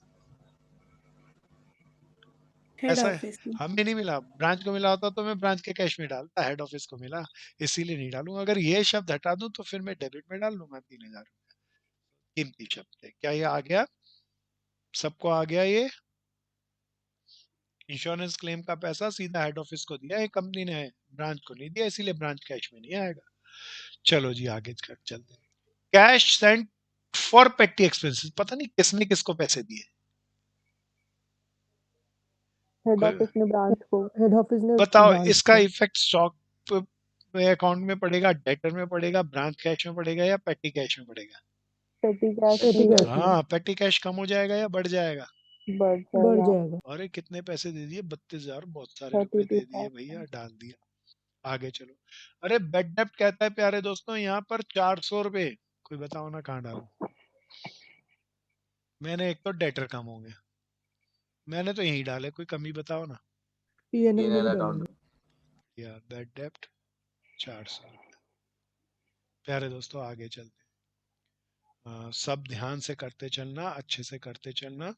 हेड पैसा ऑफिस में हमें नहीं मिला, ब्रांच को मिला होता तो मैं ब्रांच के कैश में डालता, हेड ऑफिस को मिला इसीलिए नहीं डालूंगा। अगर ये शब्द हटा दूं तो फिर मैं डेबिट में डाल लूंगा 3,000। कीमती शब्द है क्या? ये आ गया? सबको आ गया ये? इंश्योरेंस क्लेम का पैसा सीधा हेड ऑफिस को दिया है कंपनी ने, ब्रांच को नहीं दिया, इसीलिए ब्रांच कैश में नहीं आएगा। चलो जी आगे चलते हैं। कैश सेंट फॉर पेटी एक्सपेंसेस, पता नहीं किसने किसको पैसे दिए। हेड कोई ऑफिस ने ब्रांच को। हेड ऑफिस ने बताओ ब्रांच इसका को। इफेक्ट स्टॉक अकाउंट में पड़ेगा, डेटर में पड़ेगा, ब्रांच कैश में पड़ेगा या पेटी कैश में पड़ेगा? पेटी कैश पेटी में कैश में हाँ, पेटी कैश कम हो जाएगा या बढ़ जाएगा? बढ़ बढ़ जाएगा। जाएगा। अरे कितने पैसे दे दिए? 32,000, बहुत सारे रुपए दे दिए भैया, 32,000। डाल दिया। आगे चलो। अरे बेड डेप्ट कहता है प्यारे दोस्तों यहाँ पर 400 रुपए। कोई बताओ ना कहाँ डालूं? मैंने एक तो डेटर कम हो गया, मैंने तो यही डाले, कोई कमी बताओ ना। पीएनएल में पीएनएल ही अकाउंट डालेंगे। यार बेड डेप्ट 400 रुपए। प्यारे दोस्तों आगे चलते हैं। सब ध्यान से करते चलना, अच्छे से करते चलना।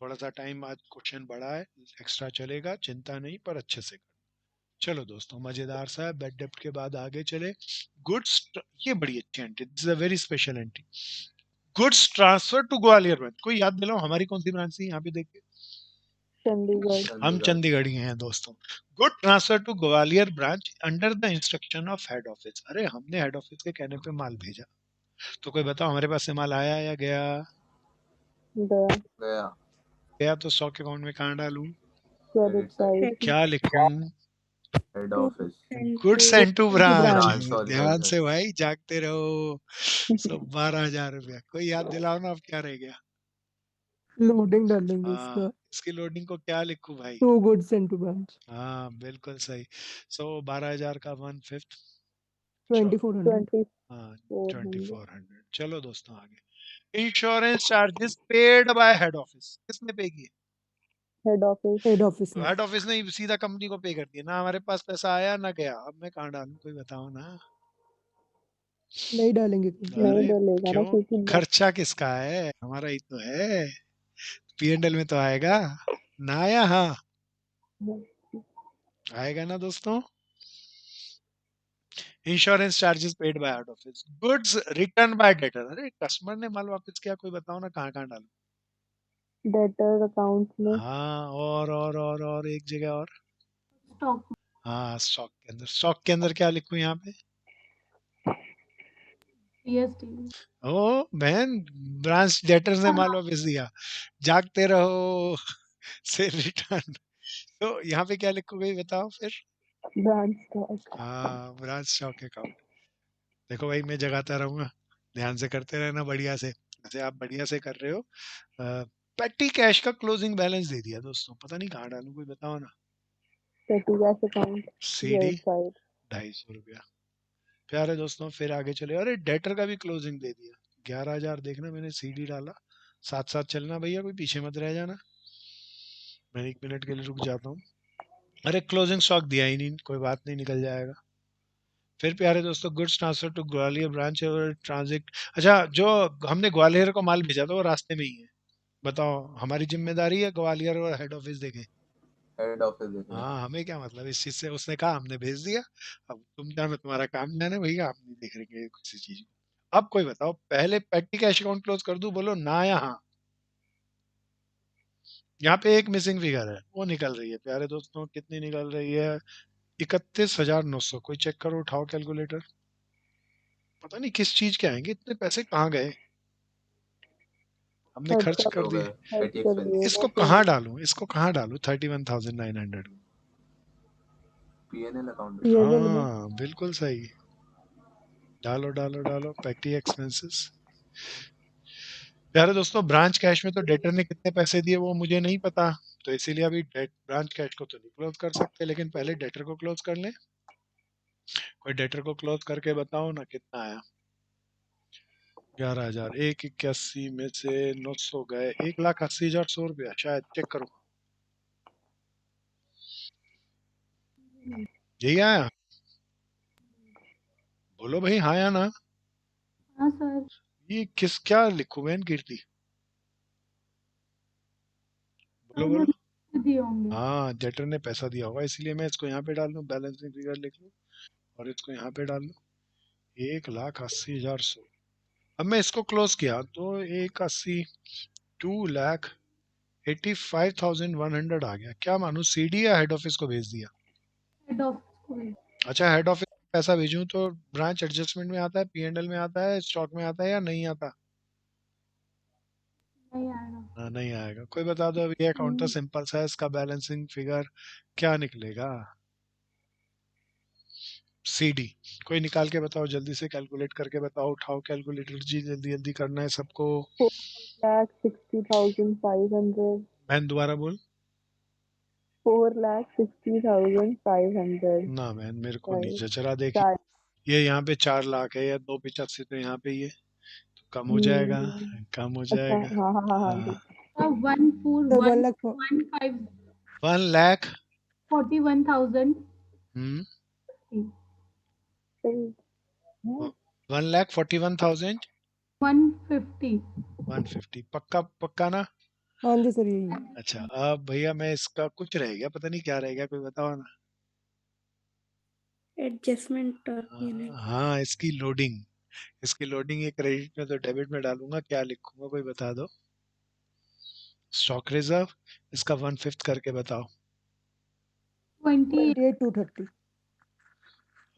थोड़ा सा टाइम आज क्वेश्चन बड़ा है, एक्स्ट्रा चलेगा, चिंता नहीं, पर अच्छे से करना। चलो दोस्तों, मजेदार सा है। बेड डेप्ट के बाद आगे चले। गुड्स, ये बड़ी अच्छी entry, this is a very special entry. Goods transfer to Gwalior branch. कोई याद दिलाओ हमारी कौन सी ब्रांच थी? यहाँ पे देखिए, चंडीगढ़। हम चंडीगढ़ चंडीगढ़ी हैं दोस्तों। Good transfer to Gwalior branch under the instruction of head office. अरे हमने हेड ऑफिस के कहने पे माल भेजा, तो कोई बताओ हमारे पास से माल आया या गया? गया। गया गया तो 100 के अकाउंट में कहाँ डालूं? Credit side. क्या लिखूं? Head office good send to branch. Branch sorry sorry ध्यान सॉरी से भाई, जागते रहो। 12,000 रुपया। कोई याद दिलाओ ना, अब क्या रह गया? लोडिंग डालेंगे हाँ, इसका। इसकी लोडिंग को क्या लिखूं भाई? To goods and to branch. हाँ बिल्कुल सही। 12,000 का 1/5, 2400। 2400। हाँ 2400। चलो दोस्तों आगे। Insurance charges paid by head office, किसने पे किए? Head office. हेड ऑफिस में। हेड ऑफिस ने सीधा कंपनी को पे कर दिया ना, हमारे पास पैसा आया ना गया। अब मैं कहाँ डालूं? कोई बताओ ना। नहीं डालेंगे क्योंकि नहीं अरे डलेगा ना, क्यों? क्योंकि खर्चा किसका है? हमारा ही तो है। पीएनएल में तो आएगा ना, या हाँ? आएगा ना दोस्तों? Insurance charges paid by head office, goods return bye debtor. अरे कस्टमर ने माल वापस किया, कोई बताओ ना कहाँ कहाँ डालूं? डेटर अकाउंट में। हाँ, और एक जगह और। स्टॉक हाँ, स्टॉक के अंदर। स्टॉक के अंदर क्या लिखूं यहाँ पे? जीएसटी ओ बहन, ब्रांच डेटर्स ने माल वापस दिया, जागते रहो से रिटर्न। तो यहाँ पे क्या लिखोगे बताओ फिर? Branch stock. हाँ, ब्रांच स्टॉक अकाउंट। देखो भाई, मैं जगाता रहूंगा, ध्यान से करते रहना बढ़िया से, जैसे आप बढ़िया से कर रहे हो। पेटी कैश का क्लोजिंग बैलेंस दे दिया दोस्तों, पता नहीं कहाँ डालूं, कोई बताओ ना। पेटी cash account CD credit side. 250 रुपया। प्यारे दोस्तों फिर आगे चले, अरे डेटर का भी क्लोजिंग दे दिया 11,000। देखना मैंने सीडी डाला, साथ साथ चलना भैया, कोई पीछे मत रह जाना। मैं 1 मिनट के लिए रुक जाता हूँ। अरे क्लोजिंग स्टॉक दिया ही नहीं, कोई बात नहीं, निकल जाएगा। फिर प्यारे दोस्तों, goods transfer to Gwalior branch और ट्रांजिट। अच्छा, जो हमने ग्वालियर को माल भेजा था वो रास्ते में ही है, बताओ हमारी जिम्मेदारी है ग्वालियर और हेड ऑफिस देखे? हेड ऑफिस देखेगा। हाँ, हमें क्या मतलब इस चीज से? उसने कहा, हमने भेज दिया, अब तुम जानो, तुम्हारा काम जाने भैया, आप नहीं देख रहे किसी चीज को। अब कोई बताओ, पहले पेटी कैश अकाउंट क्लोज कर दूं, बोलो ना या हाँ? यहाँ पे एक मिसिंग फिगर है, वो निकल रही है प्यारे दोस्तों, कितनी निकल रही है? 31,900। कोई चेक करो, उठाओ कैलकुलेटर। पता नहीं किस चीज के आएंगे इतने पैसे, कहाँ गए? हमने खर्च खर्चा कर हो दिए। गए खर्च पेटी कर एक्सपेंस। दिए इसको ना कहाँ डालूं, इसको कहाँ डालूं 31,900 को? PNL account. पीएनएल में। हाँ बिल्कुल सही, डालो डालो डालो, पेटी एक्सपेंसेस। प्यारे दोस्तों, ब्रांच कैश में तो डेटर ने कितने पैसे दिए वो मुझे नहीं पता, तो इसीलिए अभी ब्रांच कैश को तो नहीं क्लोज कर सकते, लेकिन पहले डेटर को क्लोज कर लें। कोई डेटर को क्लोज करके बताओ ना कितना आया? 11,000, 181 में से 900 गए, 1,80,100 रुपया शायद, चेक करो। यही आया? बोलो भाई हाँ या ना। हाँ सर ये किस, क्या लिखूं मैं कीर्ति? बोलो बोलो। दिए होंगे हाँ, डेटर ने पैसा दिया होगा, इसलिए मैं इसको यहाँ पे डाल दूं, बैलेंसिंग फिगर लिख लूं और इसको यहाँ पे डाल दूं, 1,80,100। अब मैं इसको क्लोज किया तो 180, 2,85,100 आ गया। क्या मानूं, सीडी या हेड ऑफिस को भेज दिया? हेड ऑफिस को भी अच्छा, हेड ऑफिस पैसा भेजूं तो ब्रांच एडजस्टमेंट में आता है, पीएनएल में आता है, स्टॉक में आता है या नहीं आता? नहीं आएगा हाँ, नहीं आएगा। कोई बता दो, अब ये अकाउंट तो नहीं सिंपल सा है, इसका बैलेंसिंग फिगर क्या निकलेगा? सीडी। कोई निकाल के बताओ, जल्दी से कैलकुलेट करके बताओ, उठाओ कैलकुलेटर जी, जल्दी जल्दी करना है सबको। 4,60,500। बहन दोबारा बोल। 4,60,500। ना बहन, मेरे को नहीं राइट। जचरा, देखिए ये यहाँ पे 4 लाख है, या 285 तो यहाँ पे ही है, तो कम हो जाएगा, कम हो अच्छा जाएगा। हाँ हाँ हाँ हाँ हाँ, ठीक। 1,41,000 1,41,000। 41,000 हम्म, सही। हाँ, 1,41,000 150 150। पक्का पक्का ना? हाँ जी सर, यही है। अच्छा, अब भैया मैं इसका कुछ रह गया, पता नहीं क्या रह गया, कोई बताओ ना। Adjustment PNL. हाँ, इसकी लोडिंग ये क्रेडिट में तो डेबिट में डालूंगा, क्या लिखूंगा कोई बता दो? स्टॉक रिजर्व, इसका 1/5 करके बताओ। 28 28,230।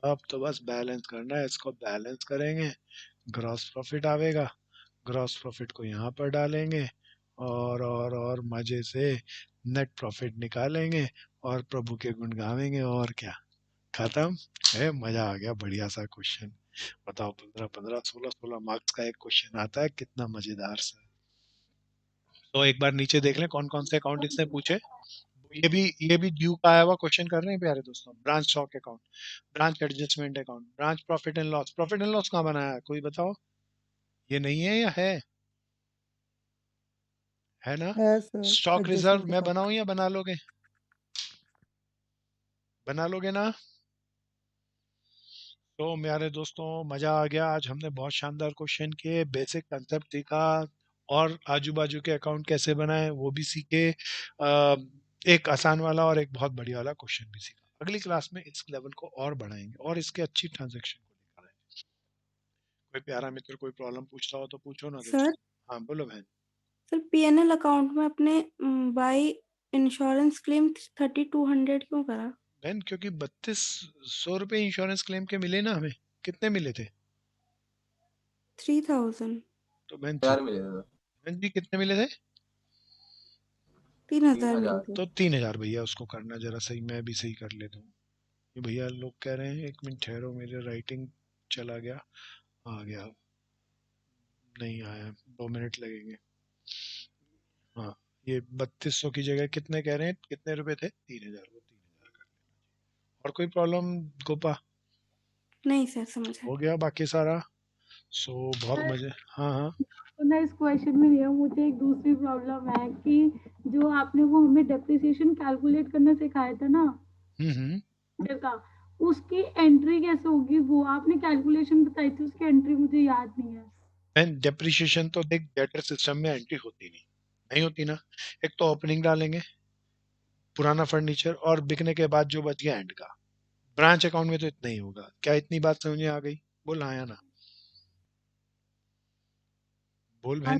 अब तो बस बैलेंस करना है, इसको बैलेंस करेंगे, ग्रॉस प्रॉफिट आवेगा, ग्रॉस प्रॉफिट को यहाँ पर डालेंगे, और मजे से नेट प्रॉफिट निकालेंगे और प्रभु के गुण गावेंगे, और क्या, खत्म है। मजा आ गया, बढ़िया सा क्वेश्चन। बताओ, 15 15 16 16 मार्क्स का एक क्वेश्चन आता है, कितना मजेदार सा। तो एक बार नीचे देख लें कौन कौन से अकाउंट इसने पूछे। ये भी ड्यू का आया हुआ क्वेश्चन कर रहे हैं प्यारे दोस्तों। Branch stock account, branch adjustment account, branch profit and loss. Profit and loss कहाँ बनाया है, कोई बताओ? ये नहीं है या है ना? है सर, स्टॉक रिजर्व एडजस्टमेंट मैं अकाउंट। बनाऊं या बना लोगे? बना लोगे ना? तो मेरे दोस्तों, मजा आ गया, आज हमने बहुत शानदार क्वेश्चन किए, बेसिक कंसेप्ट सीखा, और आजू बाजू के अकाउंट कैसे बनाए वो भी सीखे, एक आसान वाला और एक बहुत बढ़िया वाला क्वेश्चन भी सीखा। अगली क्लास में इस लेवल को और बढ़ाएंगे और इसके अच्छी ट्रांजेक्शन को लेकर आएंगे। कोई प्यारा मित्र कोई प्रॉब्लम पूछता हो तो पूछो ना सर हाँ बोलो बहन। सर पीएनएल अकाउंट में अपने बाई इंश्योरेंस क्लेम 3200 क्यों करा? बहन क्योंकि 3200 रुपए इंश्योरेंस क्लेम के मिले ना हमें। कितने मिले थे? 3000 तो बहन यार मिले थे बहन जी कितने मिले थे? 3000 मिले 3000 थे। तो 3000 भैया उसको करना जरा सही, मैं भी सही कर लेता हूँ। ये भैया लोग कह रहे हैं 1 मिनट ठहरो, मेरे राइटिंग चला गया, आ गया, नहीं आया, 2 मिनट लगेंगे। हाँ ये 3200 की जगह कितने कह रहे हैं, कितने रुपए थे? 3000, वो 3000 कर लेना। और कोई प्रॉब्लम गोपा? नहीं सर समझ हो आया। गया बाकी सारा? सो बहुत सर मजे। हाँ हाँ तो ना इस क्वेश्चन में नहीं है, मुझे एक दूसरी प्रॉब्लम है कि जो आपने वो हमें डेप्रिसिएशन कैलकुलेट करना सिखाया था ना मीटर का, उसकी एंट्री कैसे होगी? वो आपने कैलकुलेशन बताई थी, उसकी एंट्री मुझे याद नहीं है। एंड डेप्रिशिएशन तो देख डेटर सिस्टम में एंट्री होती नहीं होती ना। एक तो ओपनिंग डालेंगे पुराना फर्नीचर और बिकने के बाद जो बच गया एंड का। ब्रांच अकाउंट में तो इतना ही होगा। क्या इतनी बात समझ में आ गई? बोल हाँ या ना, बोल बहन।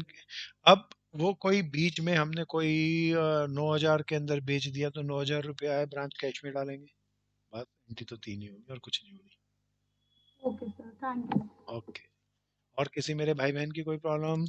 अब वो कोई बीच में हमने कोई 9,000 के अंदर बेच दिया तो 9,000 रुपया है, ब्रांच कैश में डालेंगे, बात एंट्री तो 3 ही होगी और कुछ नहीं होगी। Okay sir, thank you. Okay. और किसी मेरे भाई बहन की कोई प्रॉब्लम?